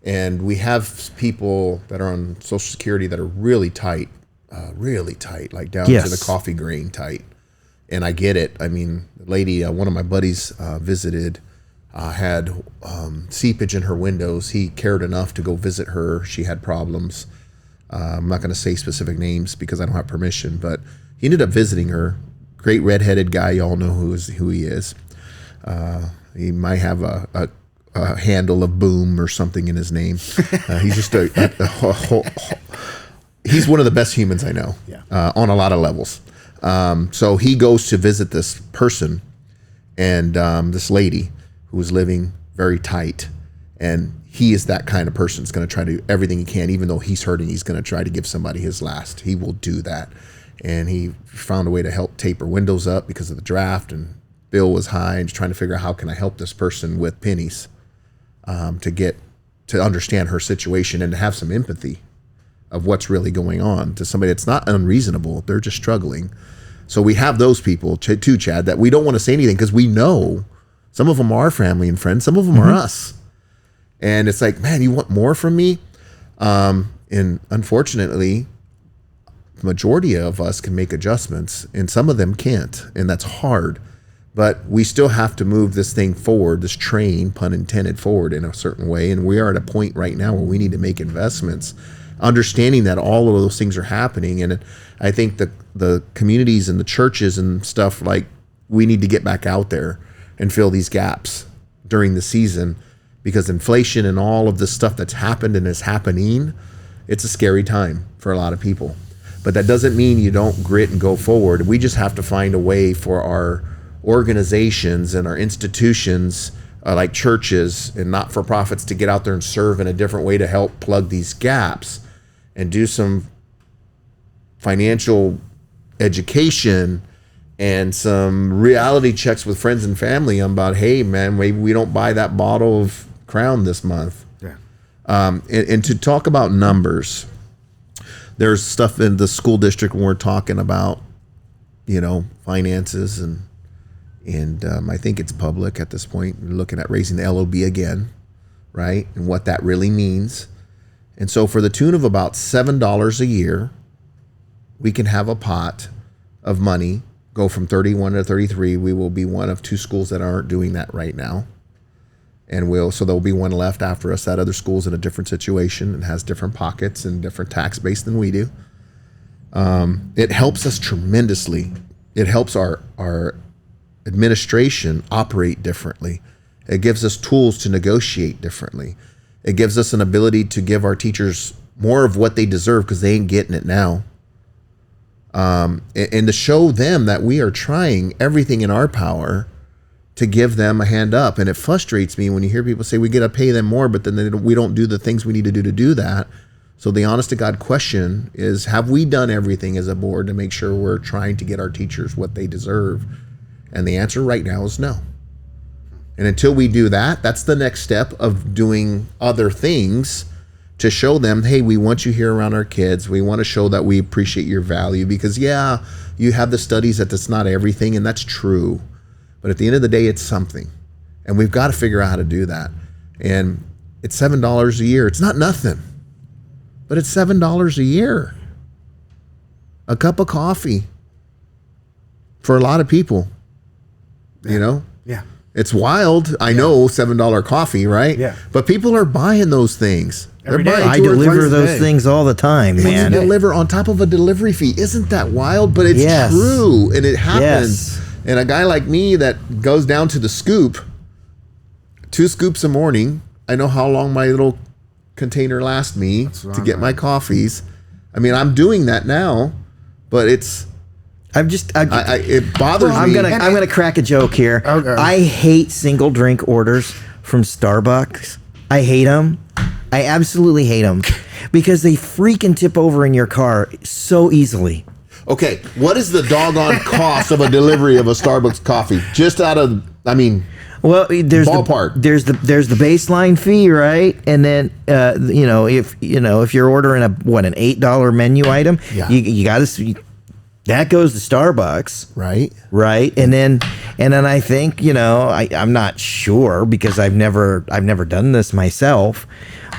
And we have people that are on Social Security that are really tight, like down to the coffee grain tight. And I get it. I mean, the lady, one of my buddies visited, had seepage in her windows. He cared enough to go visit her. She had problems. I'm not going to say specific names because I don't have permission, but he ended up visiting her. Great redheaded guy. Y'all know who he is. He might have a handle of Boom or something in his name. He's just he's one of the best humans I know, on a lot of levels. So he goes to visit this person and this lady who was living very tight. And he is that kind of person that's going to try to do everything he can, even though he's hurting, he's going to try to give somebody his last. He will do that. And he found a way to help tape her windows up because of the draft, and bill was high, and just trying to figure out how can I help this person with pennies to understand her situation and to have some empathy of what's really going on to somebody that's not unreasonable. They're just struggling. So we have those people too, Chad, that we don't want to say anything because we know some of them are family and friends. Some of them are us. And it's like, man, you want more from me? And unfortunately, the majority of us can make adjustments and some of them can't. And that's hard. But we still have to move this thing forward, this train, pun intended, forward in a certain way. And we are at a point right now where we need to make investments, understanding that all of those things are happening. And I think the communities and the churches and stuff, like, we need to get back out there and fill these gaps during the season, because inflation and all of this stuff that's happened and is happening, it's a scary time for a lot of people. But that doesn't mean you don't grit and go forward. We just have to find a way for our organizations and our institutions, like churches and not-for-profits, to get out there and serve in a different way to help plug these gaps and do some financial education and some reality checks with friends and family about, hey, man, maybe we don't buy that bottle of Crown this month. Yeah. And to talk about numbers, there's stuff in the school district when we're talking about, finances, and I think it's public at this point. We're looking at raising the LOB again, right? And what that really means. And so for the tune of about $7 a year, we can have a pot of money go from 31 to 33. We will be one of 2 schools that aren't doing that right now. And so there'll be one left after us. That other school's in a different situation and has different pockets and different tax base than we do. It helps us tremendously. It helps our administration operate differently. It gives us tools to negotiate differently. It gives us an ability to give our teachers more of what they deserve because they ain't getting it now. And to show them that we are trying everything in our power to give them a hand up. And it frustrates me when you hear people say we got to pay them more, but then we don't do the things we need to do that. So the honest to God question is, have we done everything as a board to make sure we're trying to get our teachers what they deserve? And the answer right now is no. And until we do that, that's the next step of doing other things to show them, hey, we want you here around our kids. We want to show that we appreciate your value, because yeah, you have the studies that that's not everything, and that's true. But at the end of the day, it's something. And we've got to figure out how to do that. And it's $7 a year. It's not nothing, but it's $7 a year. A cup of coffee for a lot of people, Yeah. It's wild. I know $7 coffee, right? Yeah. But people are buying those things. Every They're day. buying I 2 or 3 deliver twice a those day. things all the time, And man. you deliver on top of a delivery fee. Isn't that wild? But it's Yes. true, and it happens. Yes. And a guy like me that goes down to the scoop, 2 scoops a morning. I know how long my little container lasts me to get my coffees. I mean, I'm doing that now, but it bothers I'm me. gonna crack a joke here. Okay. I hate single drink orders from Starbucks. I hate them. I absolutely hate them because they freaking tip over in your car so easily. Okay, what is the doggone cost of a delivery of a Starbucks coffee? Just Well, there's ballpark. there's the baseline fee, right? And then if you're ordering an $8 menu item, Yeah. you got to that goes to Starbucks, right? and then I think I'm not sure because I've never done this myself,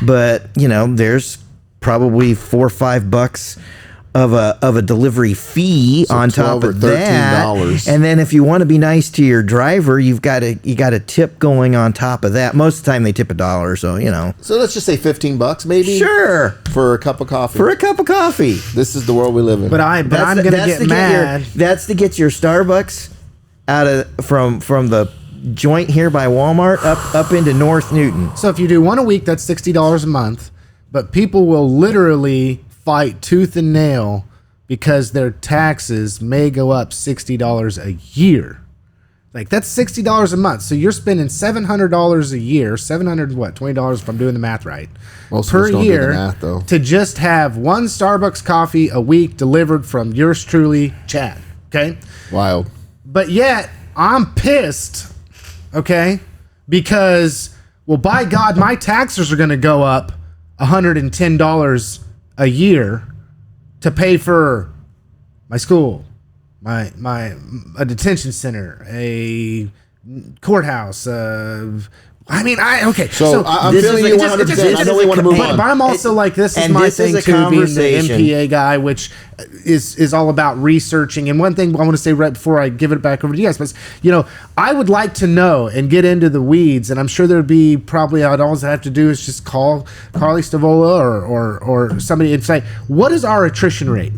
but there's probably $4 or $5 of a delivery fee on top $12 or of that. $13. And then if you want to be nice to your driver, you got a tip going on top of that. Most of the time they tip $1, so you know. So let's just say $15 maybe. Sure. For a cup of coffee. For a cup of coffee. This is the world we live in. But I'm gonna get mad. That's to get your Starbucks out of from the joint here by Walmart up into North Newton. So if you do one a week, that's $60 a month. But people will literally fight tooth and nail because their taxes may go up $60 a year. Like that's $60 a month. So you're spending $700 a year, $20 if I'm doing the math right, Most per of us don't do year the math, though. to just have one Starbucks coffee a week delivered from yours truly, Chad. Okay. Wild. But yet I'm pissed. Okay. Because, well, by God, my taxes are going to go up $110 a year to pay for my school, a detention center, a courthouse. Okay. So I'm feeling you 100%. I know we want to move on. But I'm also like, this is and my this is thing a too, being the conversation. MPA guy, which is all about researching. And one thing I want to say right before I give it back over to you guys, but I would like to know and get into the weeds, and I'm sure there'd be probably all I have to do is just call Carly Stavola or somebody and say, what is our attrition rate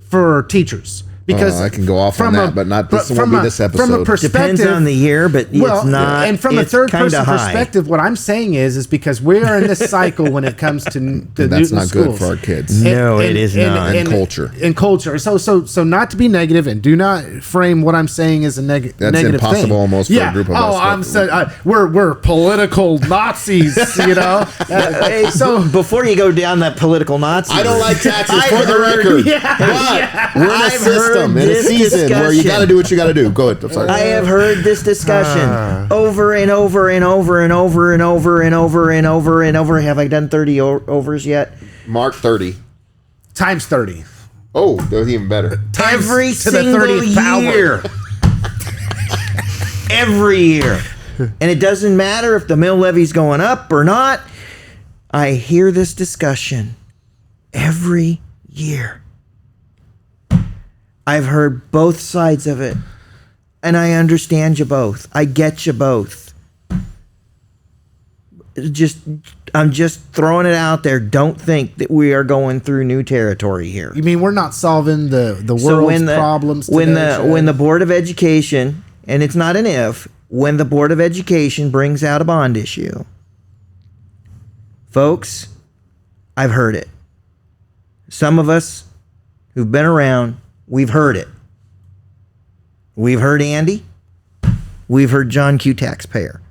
for teachers? Because I can go off on that, but not this won't be this episode. From a perspective, Depends on the year, but it's not. And from a it's third kinda person high. perspective, what I'm saying is because we are in this cycle when it comes to the That's Newton not schools. good for our kids. No, it is not. And culture. And culture. So not to be negative, and do not frame what I'm saying as a negative That's thing. impossible almost for a group of us. Oh, I'm so we're political Nazis, Hey, so before you go down that political Nazi, I don't like taxes I've for the heard- record. Yeah, But we're in a I've system, heard in a this season where you discussion. got to do what you got to do. Go ahead. I'm sorry. I have heard this discussion over and over and over and over and over and over and over and over. Have I done 30 overs yet? Mark 30. times 30. Oh, that was even better. Every to the single 30th power. year. Every year. And it doesn't matter if the mill levy's going up or not. I hear this discussion every year. I've heard both sides of it. And I understand you both. I get you both. I'm just throwing it out there. Don't think that we are going through new territory here. You mean we're not solving the world's problems when today, the Board of Education, and it's not an if, when the Board of Education brings out a bond issue, folks, I've heard it. Some of us who've been around, we've heard it. We've heard Andy. We've heard John Q. Taxpayer.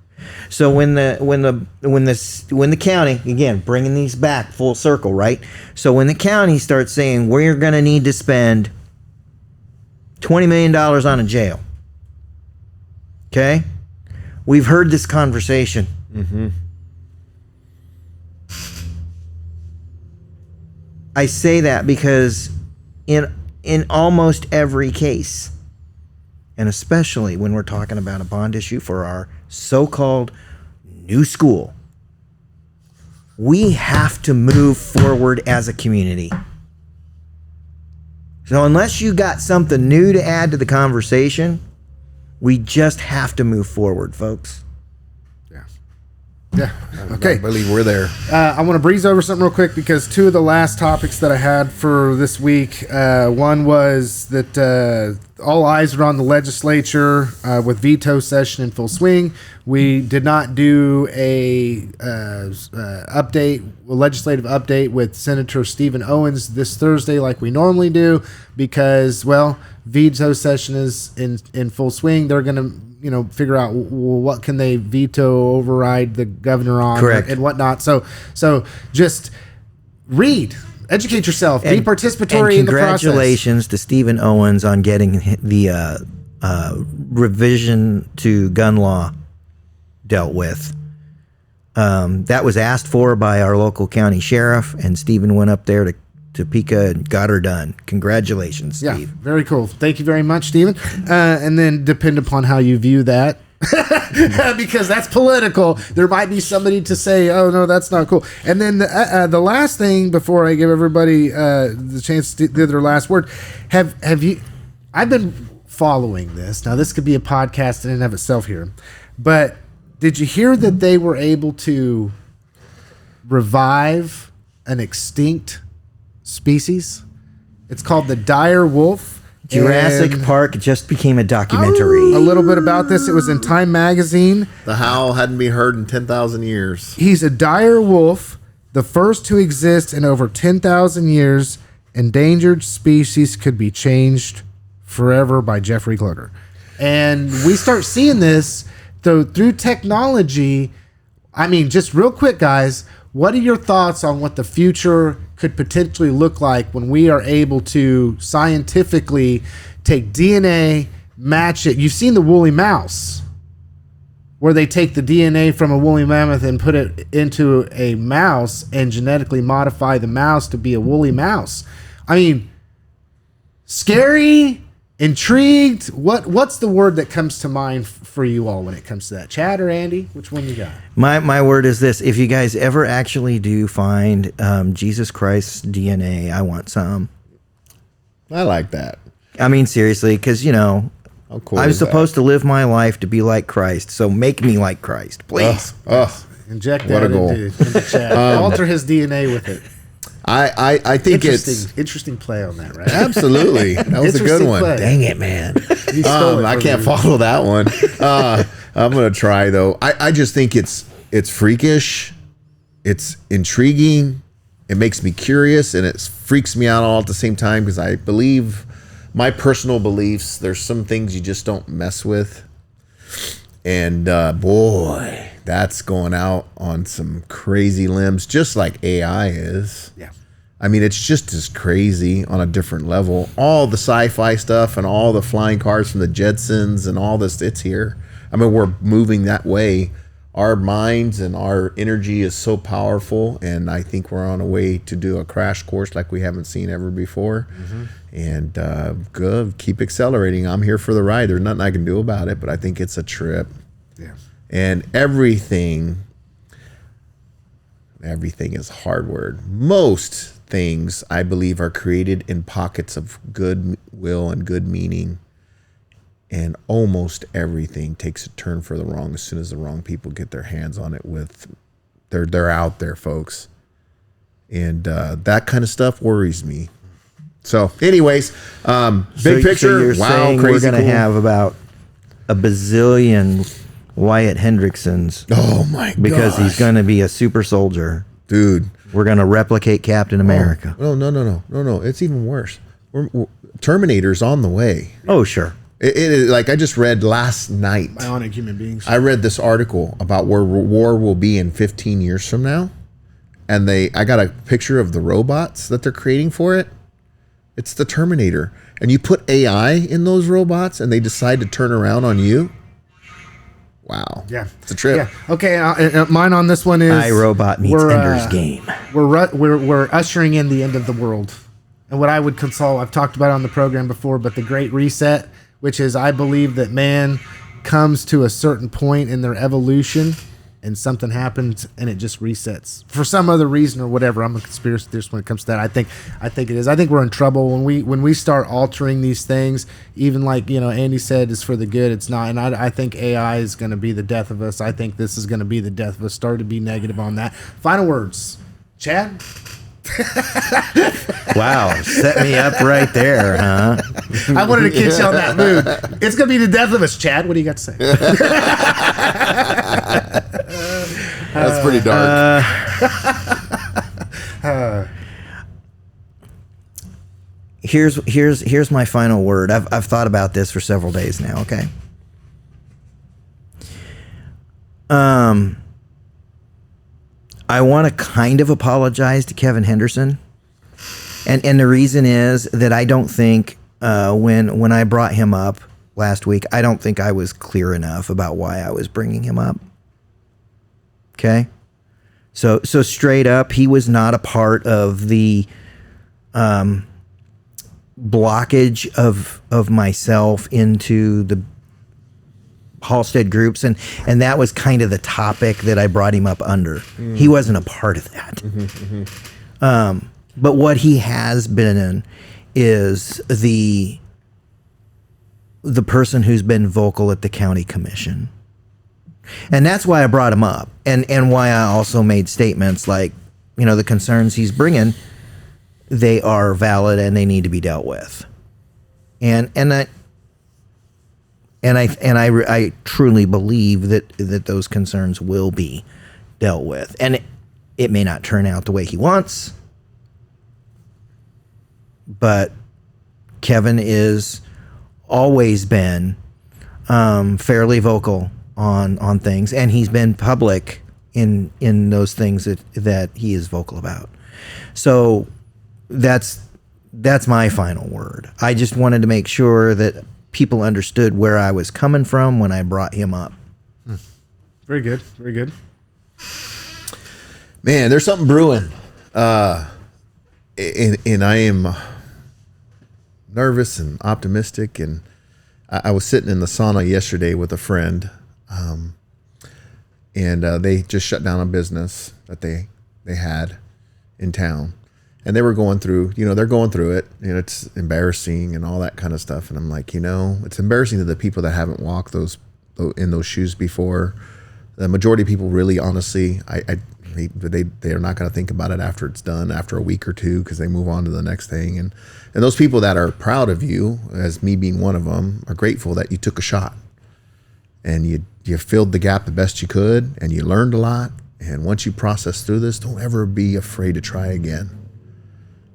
So when the county, again, bringing these back full circle, right? So when the county starts saying we're going to need to spend $20 million on a jail, okay? We've heard this conversation. Mm-hmm. I say that because in almost every case, and especially when we're talking about a bond issue for our so-called new school, we have to move forward as a community. So unless you got something new to add to the conversation, we just have to move forward, folks. Yeah. Okay. I believe we're there. I want to breeze over something real quick because two of the last topics that I had for this week, one was that all eyes are on the legislature with veto session in full swing. We did not do a legislative update with Senator Stephen Owens this Thursday like we normally do because, well, veto session is in full swing. They're going to figure out what can they veto, override the governor on, correct, and whatnot. So just read, educate yourself, be participatory in the process. Congratulations to Stephen Owens on getting the revision to gun law dealt with. That was asked for by our local county sheriff, and Stephen went up there Topeka and got her done. Congratulations, Yeah, Steve. very cool. Thank you very much, Stephen. And then depend upon how you view that. Because that's political. There might be somebody to say, "Oh no, that's not cool." And then the last thing before I give everybody the chance to do their last word, have you? I've been following this. Now, this could be a podcast in and of itself here, but did you hear that they were able to revive an extinct species? It's called the dire wolf. Jurassic Park just became a documentary. A little bit about this. It was in Time magazine. The howl hadn't been heard in 10,000 years. He's a dire wolf, the first to exist in over 10,000 years. Endangered species could be changed forever by Jeffrey Kluger. And we start seeing this through technology. I mean, just real quick, guys, what are your thoughts on what the future could potentially look like when we are able to scientifically take DNA, match it? You've seen the woolly mouse, where they take the DNA from a woolly mammoth and put it into a mouse and genetically modify the mouse to be a woolly mouse. I mean, scary, intrigued. What's the word that comes to mind for you all when it comes to that? Chad or Andy? Which one you got? My word is this: if you guys ever actually do find Jesus Christ's DNA, I want some. I like that. I mean, seriously, because How cool I'm is that? supposed to live my life to be like Christ, so make me like Christ, please. Inject What that a goal. into Chad. Alter his DNA with it. I think it's Interesting play on that, right? absolutely. That was a good Interesting one. play. Dang it, man! You stole it I from can't me. follow that one. I'm gonna try though. I just think it's freakish, it's intriguing, it makes me curious, and it freaks me out all at the same time because I believe my personal beliefs. There's some things you just don't mess with, and boy, that's going out on some crazy limbs, just like AI is. Yeah. I mean, it's just as crazy on a different level. All the sci-fi stuff and all the flying cars from the Jetsons and all this, it's here. I mean, we're moving that way. Our minds and our energy is so powerful, and I think we're on a way to do a crash course like we haven't seen ever before. And good, keep accelerating. I'm here for the ride. There's nothing I can do about it, but I think it's a trip. Yeah. And everything is hard word. Most things, I believe, are created in pockets of good will and good meaning. And almost everything takes a turn for the wrong as soon as the wrong people get their hands on it. They're out there, folks. And that kind of stuff worries me. So anyways, big picture, So you're wow, saying crazy we're going to cool. have about a bazillion Wyatt Hendricksons Oh my god. because he's going to be a super soldier. Dude. We're going to replicate Captain America. No. It's even worse. Terminator's on the way. Oh, sure. It is like I just read last night. Bionic human beings. I read this article about where war will be in 15 years from now. And I got a picture of the robots that they're creating for it. It's the Terminator. And you put AI in those robots and they decide to turn around on you. Wow. Yeah. It's a trip. Yeah. Okay. Mine on this one is iRobot meets Ender's Game. We're ushering in the end of the world, and what I would console. I've talked about it on the program before, but the Great Reset, which is I believe that man comes to a certain point in their evolution, and something happens, and it just resets for some other reason or whatever. I'm a conspiracy theorist when it comes to that. I think it is. I think we're in trouble when we start altering these things. Even like Andy said, it's for the good. It's not, and I think AI is going to be the death of us. I think this is going to be the death of us. Start to be negative on that. Final words, Chad. Wow, set me up right there, huh? I wanted to get you on that mood. It's going to be the death of us, Chad. What do you got to say? That's pretty dark. Here's my final word. I've thought about this for several days now. Okay. I want to kind of apologize to Kevin Henderson, and the reason is that I don't think when I brought him up last week, I don't think I was clear enough about why I was bringing him up. Okay, so straight up, he was not a part of the blockage of myself into the Halstead groups, and that was kind of the topic that I brought him up under. He wasn't a part of that. But what he has been in is the person who's been vocal at the county commission. And that's why I brought him up, and why I also made statements like, the concerns he's bringing, they are valid and they need to be dealt with. And I truly believe that those concerns will be dealt with. And it may not turn out the way he wants, but Kevin is always been fairly vocal on things, and he's been public in those things that he is vocal about. So that's my final word. I just wanted to make sure that people understood where I was coming from when I brought him up. Very good. Very good. Man, there's something brewing. And I am nervous and optimistic. And I was sitting in the sauna yesterday with a friend. And they just shut down a business that they had in town. And they were going through, they're going through it, and it's embarrassing and all that kind of stuff. And I'm like, it's embarrassing to the people that haven't walked in those shoes before. The majority of people really, honestly, they are not going to think about it after it's done, after a week or two, because they move on to the next thing. And those people that are proud of you, as me being one of them, are grateful that you took a shot and you filled the gap the best you could, and you learned a lot. And once you process through this, don't ever be afraid to try again.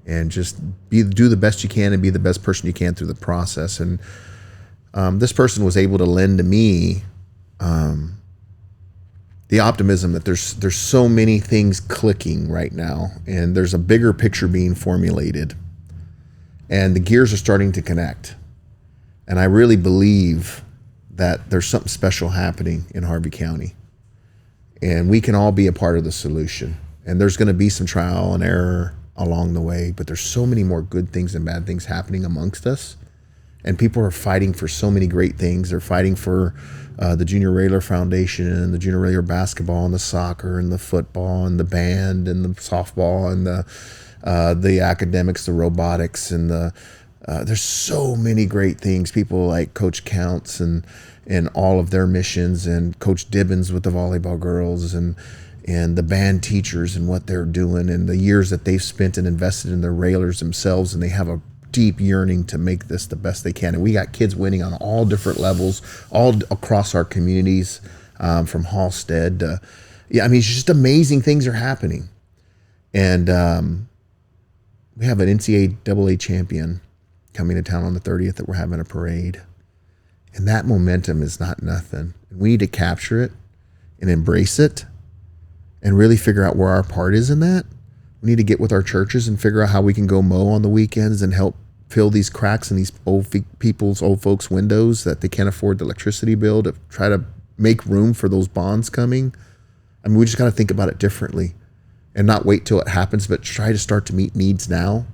And just do the best you can and be the best person you can through the process. And this person was able to lend to me the optimism that there's so many things clicking right now, and there's a bigger picture being formulated, and the gears are starting to connect. And I really believe that there's something special happening in Harvey County, and we can all be a part of the solution. And there's going to be some trial and error along the way, but there's so many more good things and bad things happening amongst us, and people are fighting for so many great things. They're fighting for the Junior Railer Foundation and the Junior Railer basketball and the soccer and the football and the band and the softball and the academics, the robotics, and there's so many great things. People like Coach Counts and all of their missions, and Coach Dibbins with the volleyball girls, and the band teachers and what they're doing, and the years that they've spent and invested in their railers themselves, and they have a deep yearning to make this the best they can. And we got kids winning on all different levels, all across our communities, from Halstead to, it's just amazing things are happening. And we have an NCAA champion coming to town on the 30th that we're having a parade. And that momentum is not nothing. We need to capture it and embrace it, and really figure out where our part is in that. We need to get with our churches and figure out how we can go mow on the weekends and help fill these cracks in these old folks' windows that they can't afford the electricity bill, to try to make room for those bonds coming. We just got to think about it differently and not wait till it happens, but try to start to meet needs now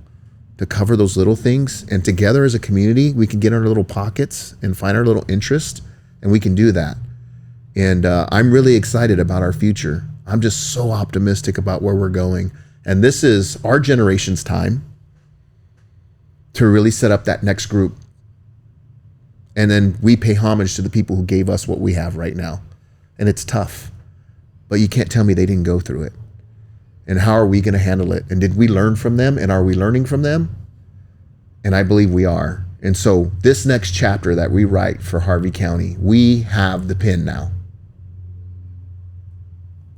to cover those little things. And together as a community, we can get our little pockets and find our little interest, and we can do that. And I'm really excited about our future. I'm just so optimistic about where we're going. And this is our generation's time to really set up that next group. And then we pay homage to the people who gave us what we have right now. And it's tough, but you can't tell me they didn't go through it. And how are we going to handle it? And did we learn from them? And are we learning from them? And I believe we are. And so this next chapter that we write for Harvey County, we have the pen now.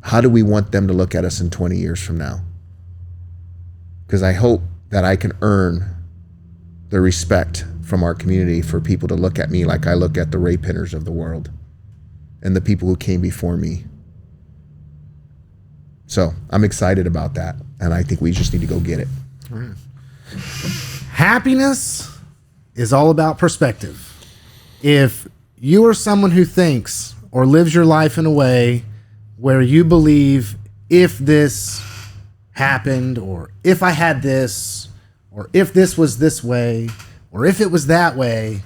How do we want them to look at us in 20 years from now? Because I hope that I can earn the respect from our community for people to look at me like I look at the Ray Pinners of the world and the people who came before me. So I'm excited about that, and I think we just need to go get it. Right. Happiness is all about perspective. If you are someone who thinks or lives your life in a way where you believe, if this happened, or if I had this, or if this was this way, or if it was that way,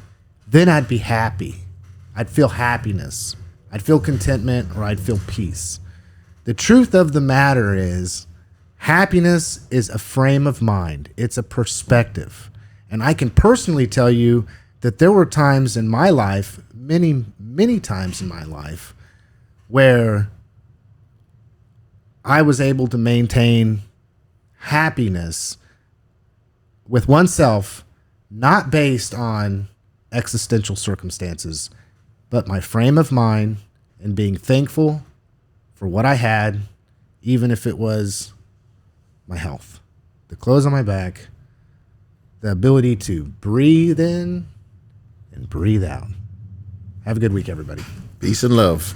then I'd be happy. I'd feel happiness. I'd feel contentment, or I'd feel peace. The truth of the matter is, happiness is a frame of mind. It's a perspective. And I can personally tell you that there were times in my life, many, many times in my life, where I was able to maintain happiness with oneself, not based on existential circumstances, but my frame of mind and being thankful for what I had, even if it was my health, the clothes on my back, the ability to breathe in and breathe out. Have a good week, everybody. Peace and love.